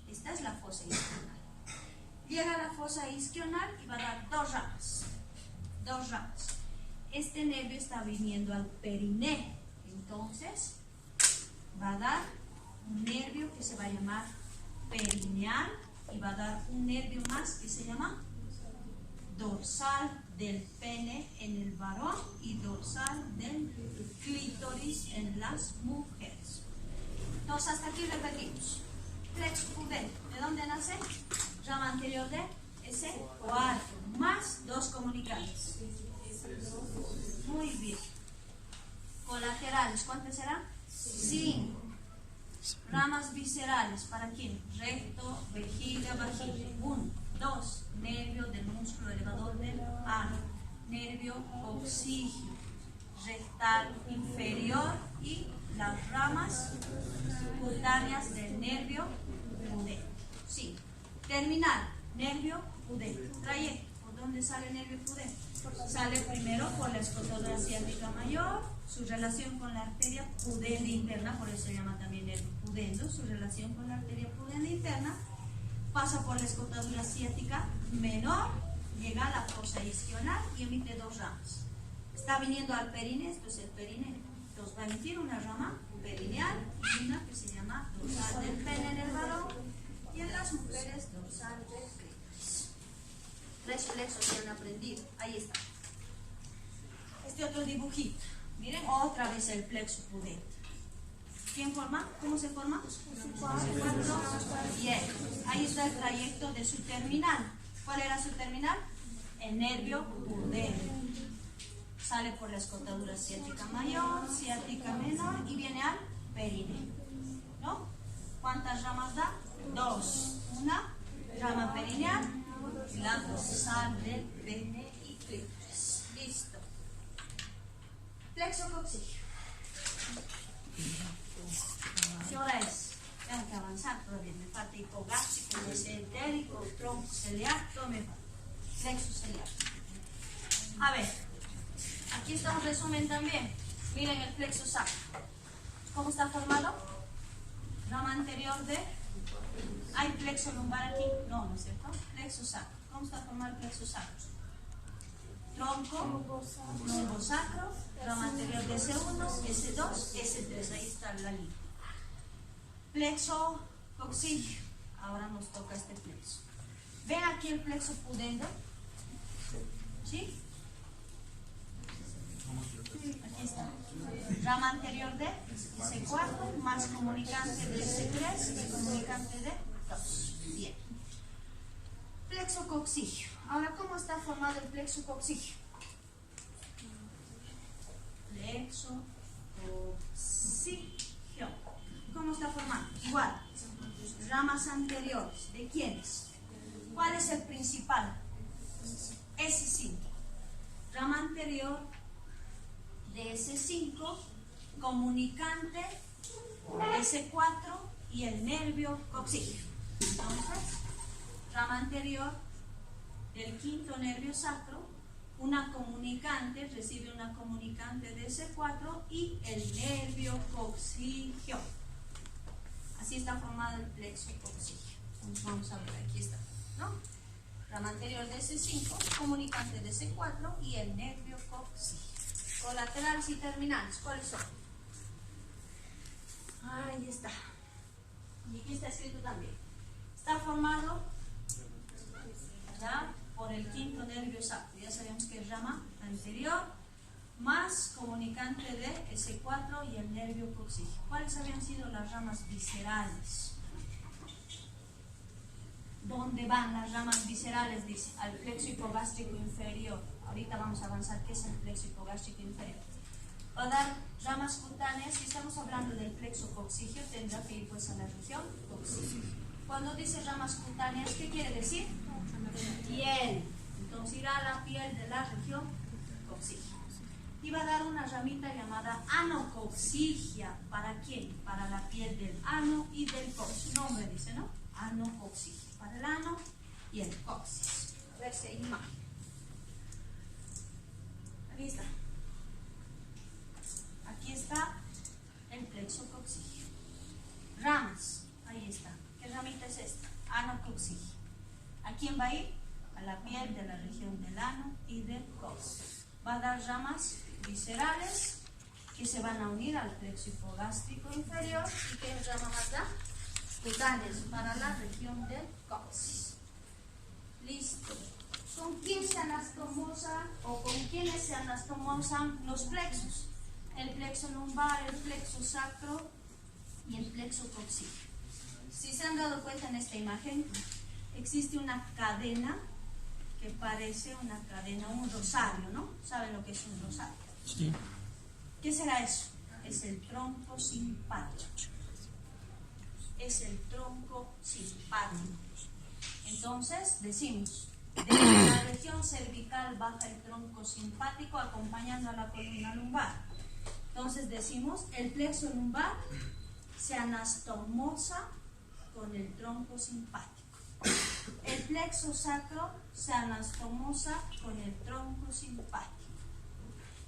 Esta es la fosa isquional. Llega a la fosa isquional y va a dar 2 ramas. 2 ramas. Este nervio está viniendo al perineo. Entonces, va a dar un nervio que se va a llamar perineal y va a dar un nervio más que se llama dorsal del pene en el varón y dorsal del clítoris en las mujeres. Entonces, hasta aquí repetimos. Plexo pudente, ¿de dónde nace? Rama anterior de S4, más dos comunicantes. Muy bien. Colaterales, ¿cuántas serán? 5. Ramas viscerales, ¿para quién? Recto, vejiga, vagina. 1, 2, nervio del músculo elevador del ano, nervio coccígeo, rectal inferior y las ramas cutáneas del nervio pudente. Sí. Terminal, nervio pudente. Trayecto, ¿por dónde sale el nervio pudente? Sale primero por la escotadura ciática mayor, su relación con la arteria pudende interna, por eso se llama también nervio pudendo, su relación con la arteria pudende interna, pasa por la escotadura ciática menor, llega a la fosa isquional y emite dos ramas. Está viniendo al perine, esto es el perine, entonces va a emitir una rama perineal y una que se llama dorsal del pene en el varón y en las mujeres dorsal del clítoris. 3 flexos que han aprendido, ahí está. Este otro dibujito, miren, otra vez el plexo pudente. ¿Quién forma? ¿Cómo se forma? Bien, ahí está el trayecto de su terminal. ¿Cuál era su terminal? El nervio pudente. Sale por la escotadura ciática mayor, ciática menor y viene al perine. ¿No? ¿Cuántas ramas da? 2. Una rama perineal y la dorsal del pene y clítoris. Listo. Plexo coccígeo. ¿Qué hora es? Tengo que avanzar todavía. Me falta hipogástrico, mesentérico, tronco celiac, todo me falta. Plexo celiac. A ver, aquí está un resumen también. Miren el plexo sacro. ¿Cómo está formado? Rama anterior de... ¿Hay plexo lumbar aquí? No, ¿no es cierto? Plexo sacro. ¿Cómo está formado el plexo sacro? Tronco, lumbosacro, rama anterior de S1, S2, S3. Ahí está la línea. Plexo coccígeo. Ahora nos toca este plexo. ¿Ven aquí el plexo pudendo? ¿Sí? Aquí está. Rama anterior de S4, más comunicante de S3 y comunicante de 2. Bien. Plexo coccígeo. Ahora, ¿cómo está formado el plexo coccígeo? Plexo coccígeo. ¿Cómo está formado? Igual. Ramas anteriores. ¿De quiénes? ¿Cuál es el principal? S5. Rama anterior de S5, comunicante S4 y el nervio coccígeo. Entonces, rama anterior del quinto nervio sacro, una comunicante, recibe una comunicante de S4 y el nervio coccígeo. Así está formado el plexo coccígeo. Entonces vamos a ver, aquí está, ¿no? Rama anterior de S5, comunicante de S4 y el nervio coccígeo. Colaterales y terminales, ¿cuáles son? Ahí está. Y aquí está escrito también. Está formado ya por el quinto nervio sacro. Ya sabemos que es rama anterior más comunicante de S4 y el nervio coccígeo. ¿Cuáles habían sido las ramas viscerales? ¿Dónde van las ramas viscerales? Dice, al plexo hipogástrico inferior. Ahorita vamos a avanzar qué es el plexo hipogástrico inferior. Va a dar ramas cutáneas. Si estamos hablando del plexo coccígeo, tendrá que ir pues a la región coccígeo. Cuando dice ramas cutáneas, ¿qué quiere decir? Piel. Entonces irá a la piel de la región coccígea. Y va a dar una ramita llamada anococcigia. ¿Para quién? Para la piel del ano y del coxis. Su nombre dice, ¿no? Anococcigia. Para el ano y el coxis. A ver si hay imagen. Aquí está. Aquí está el plexo coccígeo. Ramas. Ahí está. ¿Qué ramita es esta? Anococcigia. ¿A quién va a ir? A la piel de la región del ano y del coxis. Va a dar ramas viscerales que se van a unir al plexo hipogástrico inferior. ¿Y qué rama más da? Cutáneas para la región del coxis. Listo. ¿Con quién se anastomosa o con quiénes se anastomosan los plexos? El plexo lumbar, el plexo sacro y el plexo coxígeo. Si se han dado cuenta en esta imagen, existe una cadena que parece una cadena, un rosario, ¿no? ¿Saben lo que es un rosario? Sí. ¿Qué será eso? Es el tronco simpático. Es el tronco simpático. Entonces, decimos, desde la región cervical baja el tronco simpático acompañando a la columna lumbar. Entonces decimos, el plexo lumbar se anastomosa con el tronco simpático. El plexo sacro se anastomosa con el tronco simpático.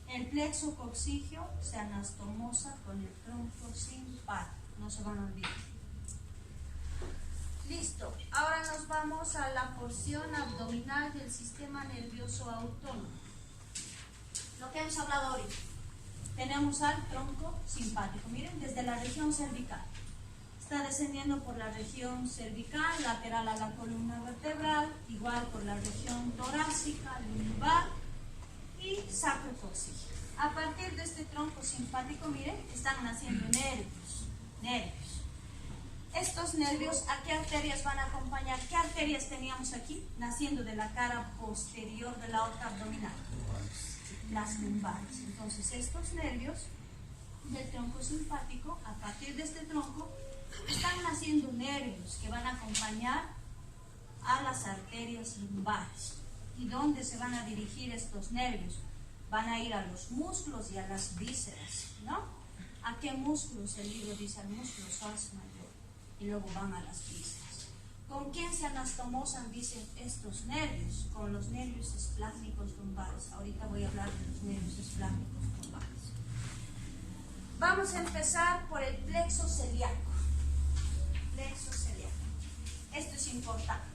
El plexo coxígeo se anastomosa con el tronco simpático. No se van a olvidar. Listo. Ahora nos vamos a la porción abdominal del sistema nervioso autónomo. Lo que hemos hablado ahorita. Tenemos al tronco simpático. Miren, desde la región cervical. Está descendiendo por la región cervical, lateral a la columna vertebral, igual por la región torácica, lumbar y sacrocoxígeo. A partir de este tronco simpático, miren, están naciendo nervios. Estos nervios, ¿a qué arterias van a acompañar? ¿Qué arterias teníamos aquí? Naciendo de la cara posterior de la aorta abdominal. Las lumbares. Entonces, estos nervios del tronco simpático, a partir de este tronco, están naciendo nervios que van a acompañar a las arterias lumbares. ¿Y dónde se van a dirigir estos nervios? Van a ir a los músculos y a las vísceras, ¿no? ¿A qué músculos? El libro dice al músculo psoas mayor. Y luego van a las vísceras. ¿Con quién se anastomosan, dicen estos nervios? Con los nervios esplácnicos lumbares. Ahorita voy a hablar de los nervios esplácnicos lumbares. Vamos a empezar por el plexo celíaco. Plexo celíaco. Esto es importante.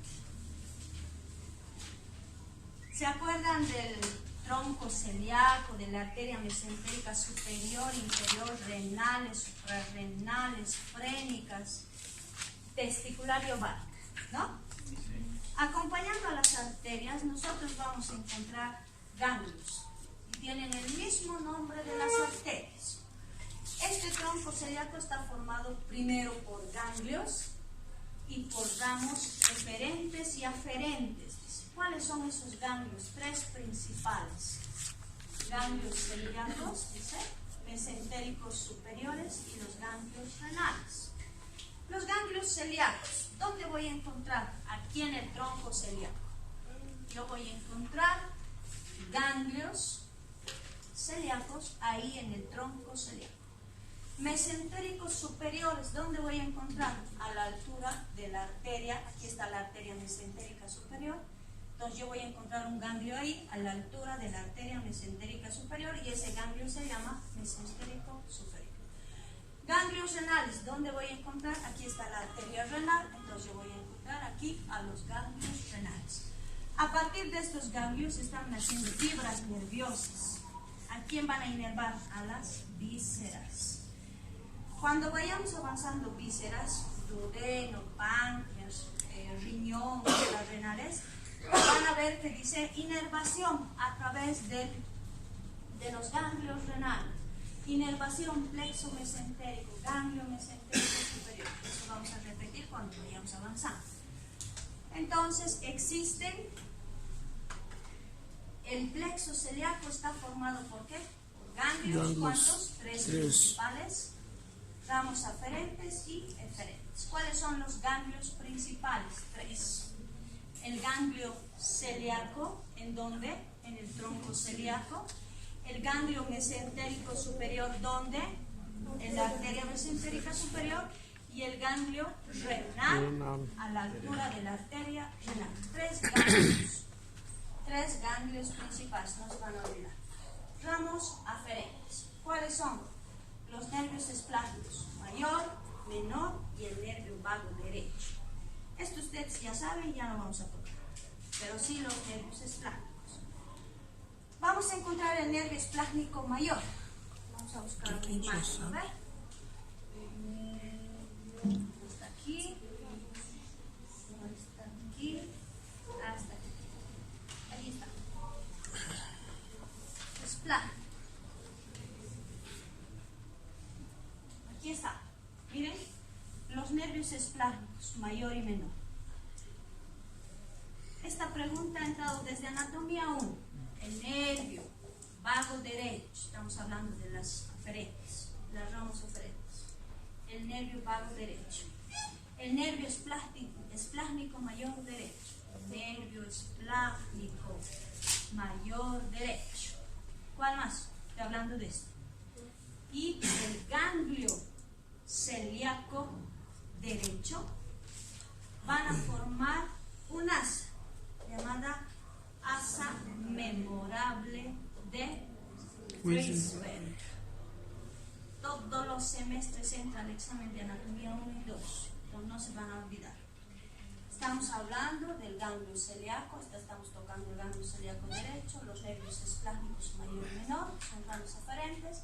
¿Se acuerdan del tronco celíaco, de la arteria mesentérica superior, inferior, renales, suprarrenales, frénicas, testicular y ovárica, ¿no? Acompañando a las arterias, nosotros vamos a encontrar ganglios y tienen el mismo nombre de las arterias. Este tronco celíaco está formado primero por ganglios y por ramos eferentes y aferentes. ¿Cuáles son esos ganglios? Tres principales. Ganglios celíacos, dice, mesentéricos superiores y los ganglios renales. Los ganglios celíacos, ¿dónde voy a encontrar? Aquí en el tronco celíaco. Yo voy a encontrar ganglios celíacos ahí en el tronco celíaco. Mesentéricos superiores, ¿dónde voy a encontrar? A la altura de la arteria, aquí está la arteria mesentérica superior. Entonces yo voy a encontrar un ganglio ahí, a la altura de la arteria mesentérica superior, y ese ganglio se llama mesentérico superior. Ganglios renales, ¿dónde voy a encontrar? Aquí está la arteria renal, entonces yo voy a encontrar aquí a los ganglios renales. A partir de estos ganglios están naciendo fibras nerviosas. ¿A quién van a inervar? A las vísceras. Cuando vayamos avanzando vísceras, duodeno, páncreas, riñón, las renales, van a ver que dice inervación a través de los ganglios renales. Inervación plexo mesentérico, ganglio mesentérico superior. Eso vamos a repetir cuando vayamos avanzando. Entonces, existen, el plexo celíaco está formado ¿por qué? Por ganglios, ¿cuántos? Tres principales, ramos aferentes y eferentes. ¿Cuáles son los ganglios principales? Tres. El ganglio celíaco, ¿en dónde? En el tronco celíaco. El ganglio mesentérico superior, ¿dónde? En la arteria mesentérica superior. Y el ganglio renal, a la altura de la arteria renal. Tres ganglios principales, no se van a olvidar. Ramos aferentes. ¿Cuáles son? Los nervios esplácnicos, mayor, menor y el nervio vago derecho. Esto ustedes ya saben, ya no vamos a tocar, pero sí los nervios esplácnicos. Vamos a encontrar el nervio esplácnico mayor. Vamos a buscar una imagen, a ver. Está aquí, está aquí, hasta aquí. Aquí está. Miren, los nervios esplánicos, mayor y menor. Esta pregunta ha entrado desde anatomía 1. El nervio vago derecho, estamos hablando de las aferentes, las ramas aferentes. El nervio vago derecho. El nervio esplácnico mayor derecho. Nervio esplácnico mayor derecho. ¿Cuál más? Estoy hablando de esto. Y el ganglio celíaco derecho van a formar un asa llamada asa memorable de Brisbane. Todos los semestres entra al examen de anatomía 1 y 2, entonces no se van a olvidar. Estamos hablando del ganglio celíaco, estamos tocando el ganglio celíaco derecho, los nervios esplácnicos mayor y menor, son ramas aferentes,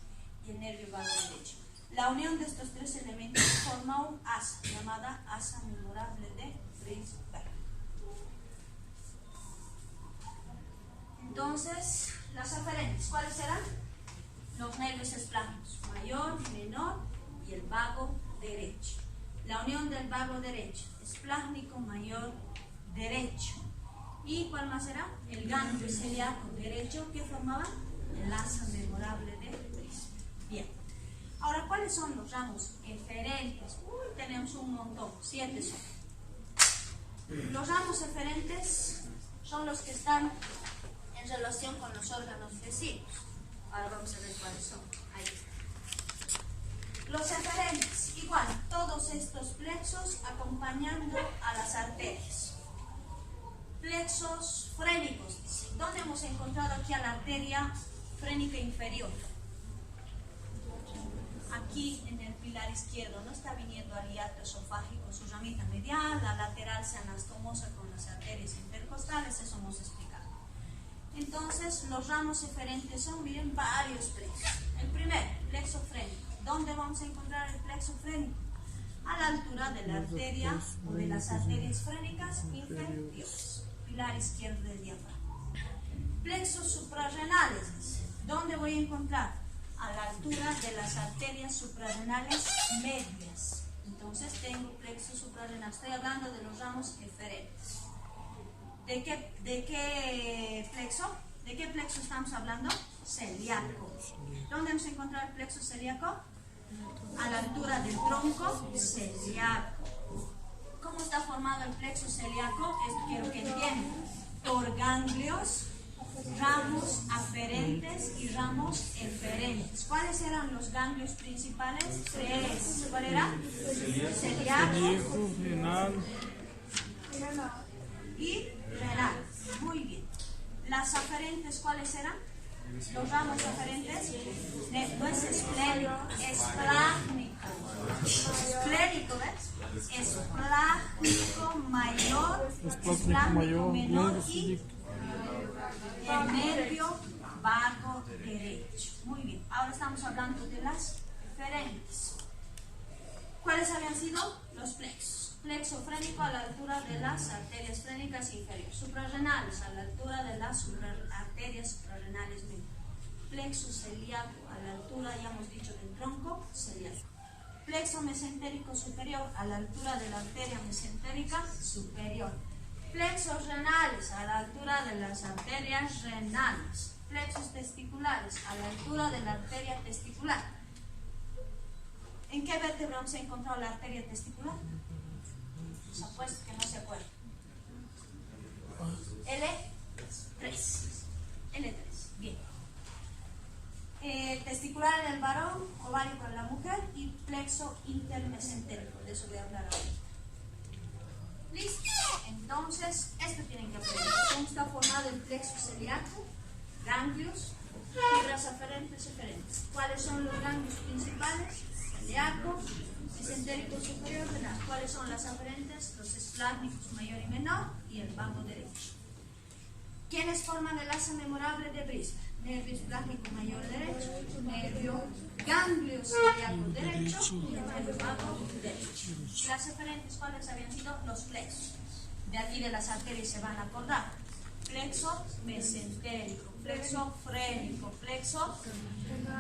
y el nervio vago derecho. La unión de estos tres elementos forma un asa, llamada asa memorable de Brisbane. Entonces, las aferentes, ¿cuáles serán? Los nervios esplácnicos, mayor, menor y el vago derecho. La unión del vago derecho, esplácnico mayor derecho. ¿Y cuál más será? El ganglio celíaco derecho que formaba el asa memorable de Brisbane. Bien. Ahora, ¿cuáles son los ramos eferentes? Tenemos un montón, 7 son. Los ramos eferentes son los que están en relación con los órganos vecinos. Ahora vamos a ver cuáles son. Ahí. Los eferentes, igual, todos estos plexos acompañando a las arterias. Plexos frénicos. ¿Dónde hemos encontrado aquí a la arteria frénica inferior? Aquí en el pilar izquierdo, no está viniendo al hiato esofágico, su ramita medial, la lateral se anastomosa con las arterias intercostales, eso hemos explicado. Entonces, los ramos eferentes son, miren, varios plexos. El primero, plexo frénico. ¿Dónde vamos a encontrar el plexo frénico? A la altura de la arteria o de las arterias frénicas inferiores, pilar izquierdo del diafragma. Plexos suprarrenales, ¿dónde voy a encontrar? A la altura de las arterias suprarrenales medias. Entonces tengo plexo suprarrenal. Estoy hablando de los ramos eferentes. ¿De qué plexo? ¿De qué plexo estamos hablando? Celíaco. ¿Dónde vamos a encontrar el plexo celíaco? A la altura del tronco celíaco. ¿Cómo está formado el plexo celíaco? Esto quiero que entiendan. Por ganglios, ramos aferentes y ramos eferentes. ¿Cuáles eran los ganglios principales? 3. ¿Cuál era? Celíaco, renal y renal. Muy bien. Las aferentes, ¿cuáles eran? Los ramos aferentes. No es esplénico, esplácnico. Esplénico, ¿ves? Esplácnico mayor, esplácnico menor y el nervio vago derecho. Muy bien. Ahora estamos hablando de las eferentes. ¿Cuáles habían sido? Los plexos. Plexo frénico a la altura de las arterias frénicas inferiores. Suprarrenales a la altura de las arterias suprarrenales menores. Plexo celíaco a la altura, ya hemos dicho, del tronco celíaco. Plexo mesentérico superior a la altura de la arteria mesentérica superior. Plexos renales a la altura de las arterias renales. Plexos testiculares a la altura de la arteria testicular. ¿En qué vértebra vamos a encontrar la arteria testicular? Os apuesto que no se acuerdan. L3. L3. Bien. Testicular en el varón, ovario para la mujer y plexo intermesentérico. De eso voy a hablar ahora. ¿Listo? Entonces, esto tienen que aprender. ¿Cómo está formado el plexo celíaco? Ganglios, fibras aferentes, eferentes. ¿Cuáles son los ganglios principales? Celíaco, mesentérico superior, renal. ¿Cuáles son las aferentes? Los esplácnicos mayor y menor y el vago derecho. ¿Quiénes forman el asa memorable de Brisbane? Nervio esplácnico mayor derecho, nervio ganglio celíaco derecho y el nervio vago derecho. Las eferentes, ¿cuáles habían sido? Los plexos. De aquí de las arterias se van a acordar. plexo mesentérico, plexo frénico, plexo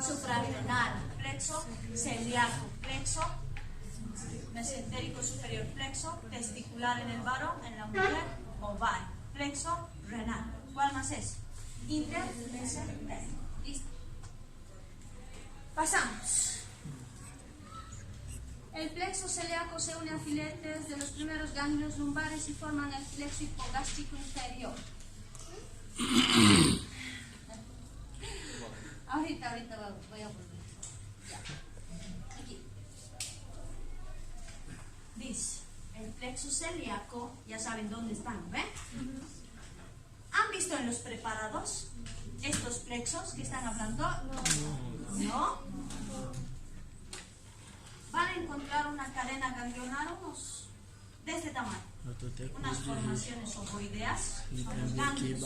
suprarrenal, plexo celíaco, plexo mesentérico superior, plexo testicular en el varón, en la mujer ovario, plexo renal. ¿Cuál más es? Intermesentérico. Listo. Pasamos. El plexo celíaco se une a filetes de los primeros ganglios lumbares y forman el plexo hipogástrico inferior. Ahorita voy a volver. Ya. Aquí. Dice, el plexo celíaco, ya saben dónde están, ¿ven? ¿Han visto en los preparados estos plexos que están hablando? ¿No? Van a encontrar una cadena ganglionar de este tamaño, unas formaciones ovoideas, son los ganglios.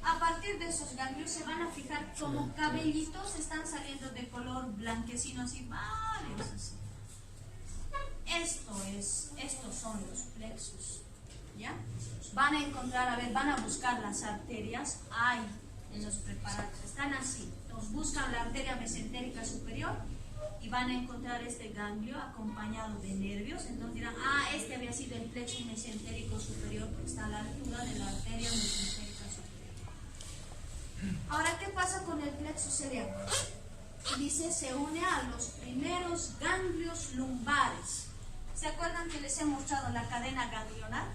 A partir de esos ganglios se van a fijar como cabellitos están saliendo de color blanquecino, así varios así. Estos son los plexos, ¿ya? Van a encontrar, van a buscar las arterias, hay en los preparados, están así. Entonces buscan la arteria mesentérica superior y van a encontrar este ganglio acompañado de nervios. Entonces dirán, este había sido el plexo mesentérico superior porque está a la altura de la arteria mesentérica superior. Ahora, ¿qué pasa con el plexo celíaco? Dice, se une a los primeros ganglios lumbares. ¿Se acuerdan que les he mostrado la cadena ganglionar?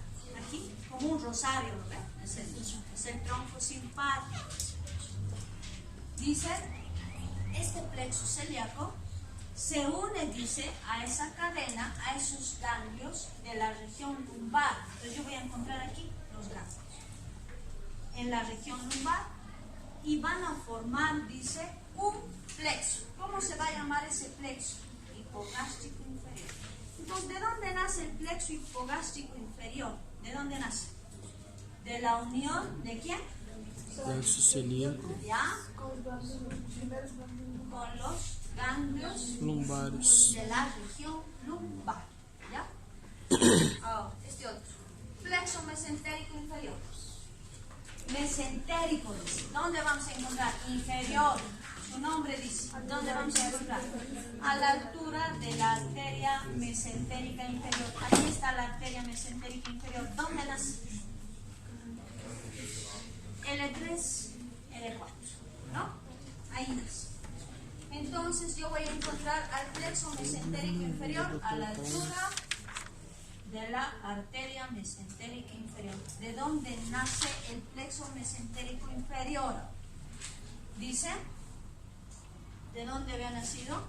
Aquí, como un rosario, ¿no ven? Es el tronco simpático. Dice, este plexo celíaco se une, dice, a esa cadena, a esos ganglios de la región lumbar. Entonces yo voy a encontrar aquí los ganglios en la región lumbar y van a formar, dice, un plexo. ¿Cómo se va a llamar ese plexo? Hipogástrico inferior. Entonces, ¿de dónde nace el plexo hipogástrico inferior? ¿De dónde nace? De la unión de quién? Plexo celíaco. ¿Ya? Con los ganglios lumbares de la región lumbar. ¿Ya? Este otro. Plexo mesentérico inferior. Mesentérico dice. ¿Dónde vamos a encontrar? Inferior. Su nombre dice. ¿Dónde vamos a encontrar? A la altura de la arteria mesentérica inferior. Aquí está la arteria mesentérica inferior. ¿Dónde nace? L3, L4. ¿No? Ahí nace. Entonces yo voy a encontrar al plexo mesentérico inferior a la altura de la arteria mesentérica inferior. ¿De dónde nace el plexo mesentérico inferior? Dice, ¿de dónde había nacido?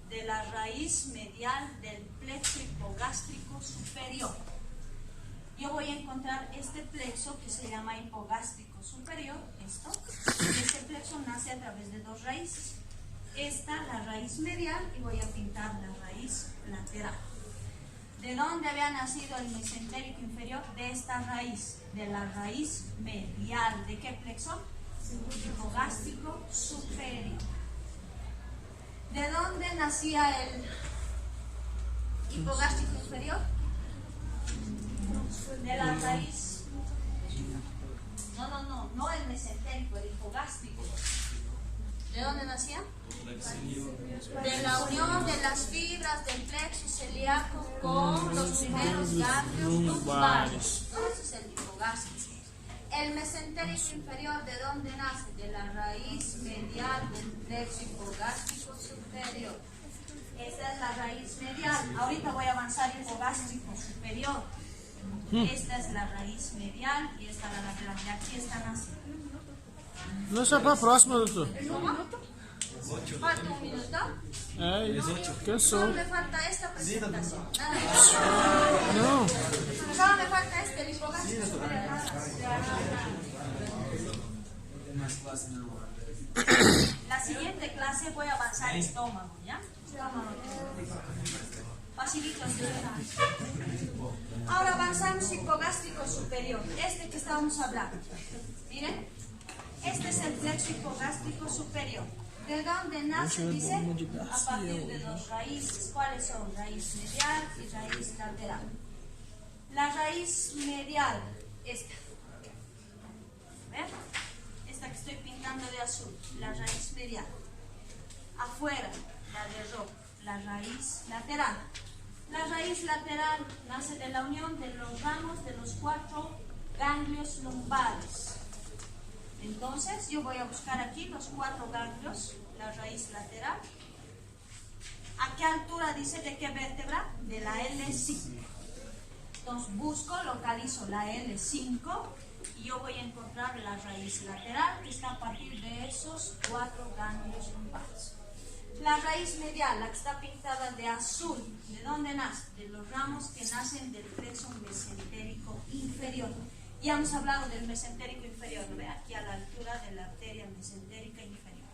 De la raíz medial del plexo hipogástrico superior. Yo voy a encontrar este plexo que se llama hipogástrico superior, esto. Este plexo nace a través de dos raíces. Esta, la raíz medial, y voy a pintar la raíz lateral. ¿De dónde había nacido el mesentérico inferior? De esta raíz, de la raíz medial. ¿De qué plexo? Hipogástrico superior. ¿De dónde nacía el hipogástrico inferior? De la raíz. No el mesentérico, el hipogástrico. ¿De dónde nacía? De la unión de las fibras del plexo celíaco con los primeros ganglios lumbares. Ese es el hipogástrico. El mesentérico inferior, ¿de dónde nace? De la raíz medial del plexo hipogástrico superior. Esta es la raíz medial. Ahorita voy a avanzar hipogástrico superior. Esta es la raíz medial y esta la lateral. De aquí están así. Não se para a próxima, doutor. ¿Cómo? ¿Falta un minuto? Cansou. Solo me falta esta presentación. Nada más. Não. Solo me falta el hipogástrico superior. La siguiente clase voy a avanzar estómago, ¿ya? Estómago. Facilito este. Ahora avanzamos hipogástrico superior. Este que estábamos hablando. Miren. Este es el plexo hipogástrico superior. ¿De dónde nace? Dice, a partir de dos raíces. ¿Cuáles son? Raíz medial y raíz lateral. La raíz medial, esta. ¿Ven? Esta que estoy pintando de azul, la raíz medial. Afuera, la de rojo, la raíz lateral. La raíz lateral nace de la unión de los ramos de los 4 ganglios lumbares. Entonces, yo voy a buscar aquí los 4 ganglios, la raíz lateral. ¿A qué altura dice de qué vértebra? De la L5. Entonces, busco, localizo la L5 y yo voy a encontrar la raíz lateral que está a partir de esos 4 ganglios lumbares. La raíz medial, la que está pintada de azul, ¿de dónde nace? De los ramos que nacen del plexo mesentérico inferior. Ya hemos hablado del mesentérico inferior, ¿no ve? Aquí a la altura de la arteria mesentérica inferior.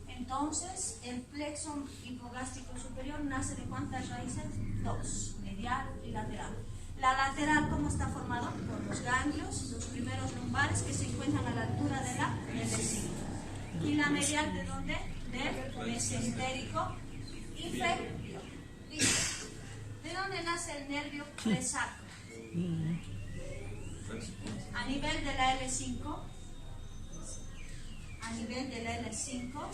Entonces, el plexo hipogástrico superior nace de ¿cuántas raíces? 2, medial y lateral. La lateral, ¿cómo está formado? Por los ganglios, los primeros lumbares que se encuentran a la altura de la L5. ¿Y la medial de dónde? Del mesentérico inferior. ¿Listo? ¿De dónde nace el nervio presacro? A nivel de la L5. A nivel de la L5.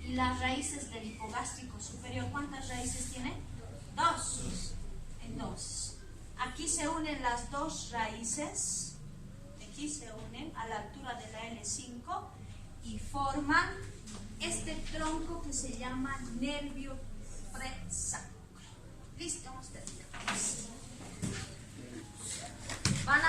Y las raíces del hipogástrico superior, ¿cuántas raíces tiene? 2. Entonces, aquí se unen las 2 raíces. Aquí se unen a la altura de la L5 y forman este tronco que se llama nervio presacro. ¿Listo? Van a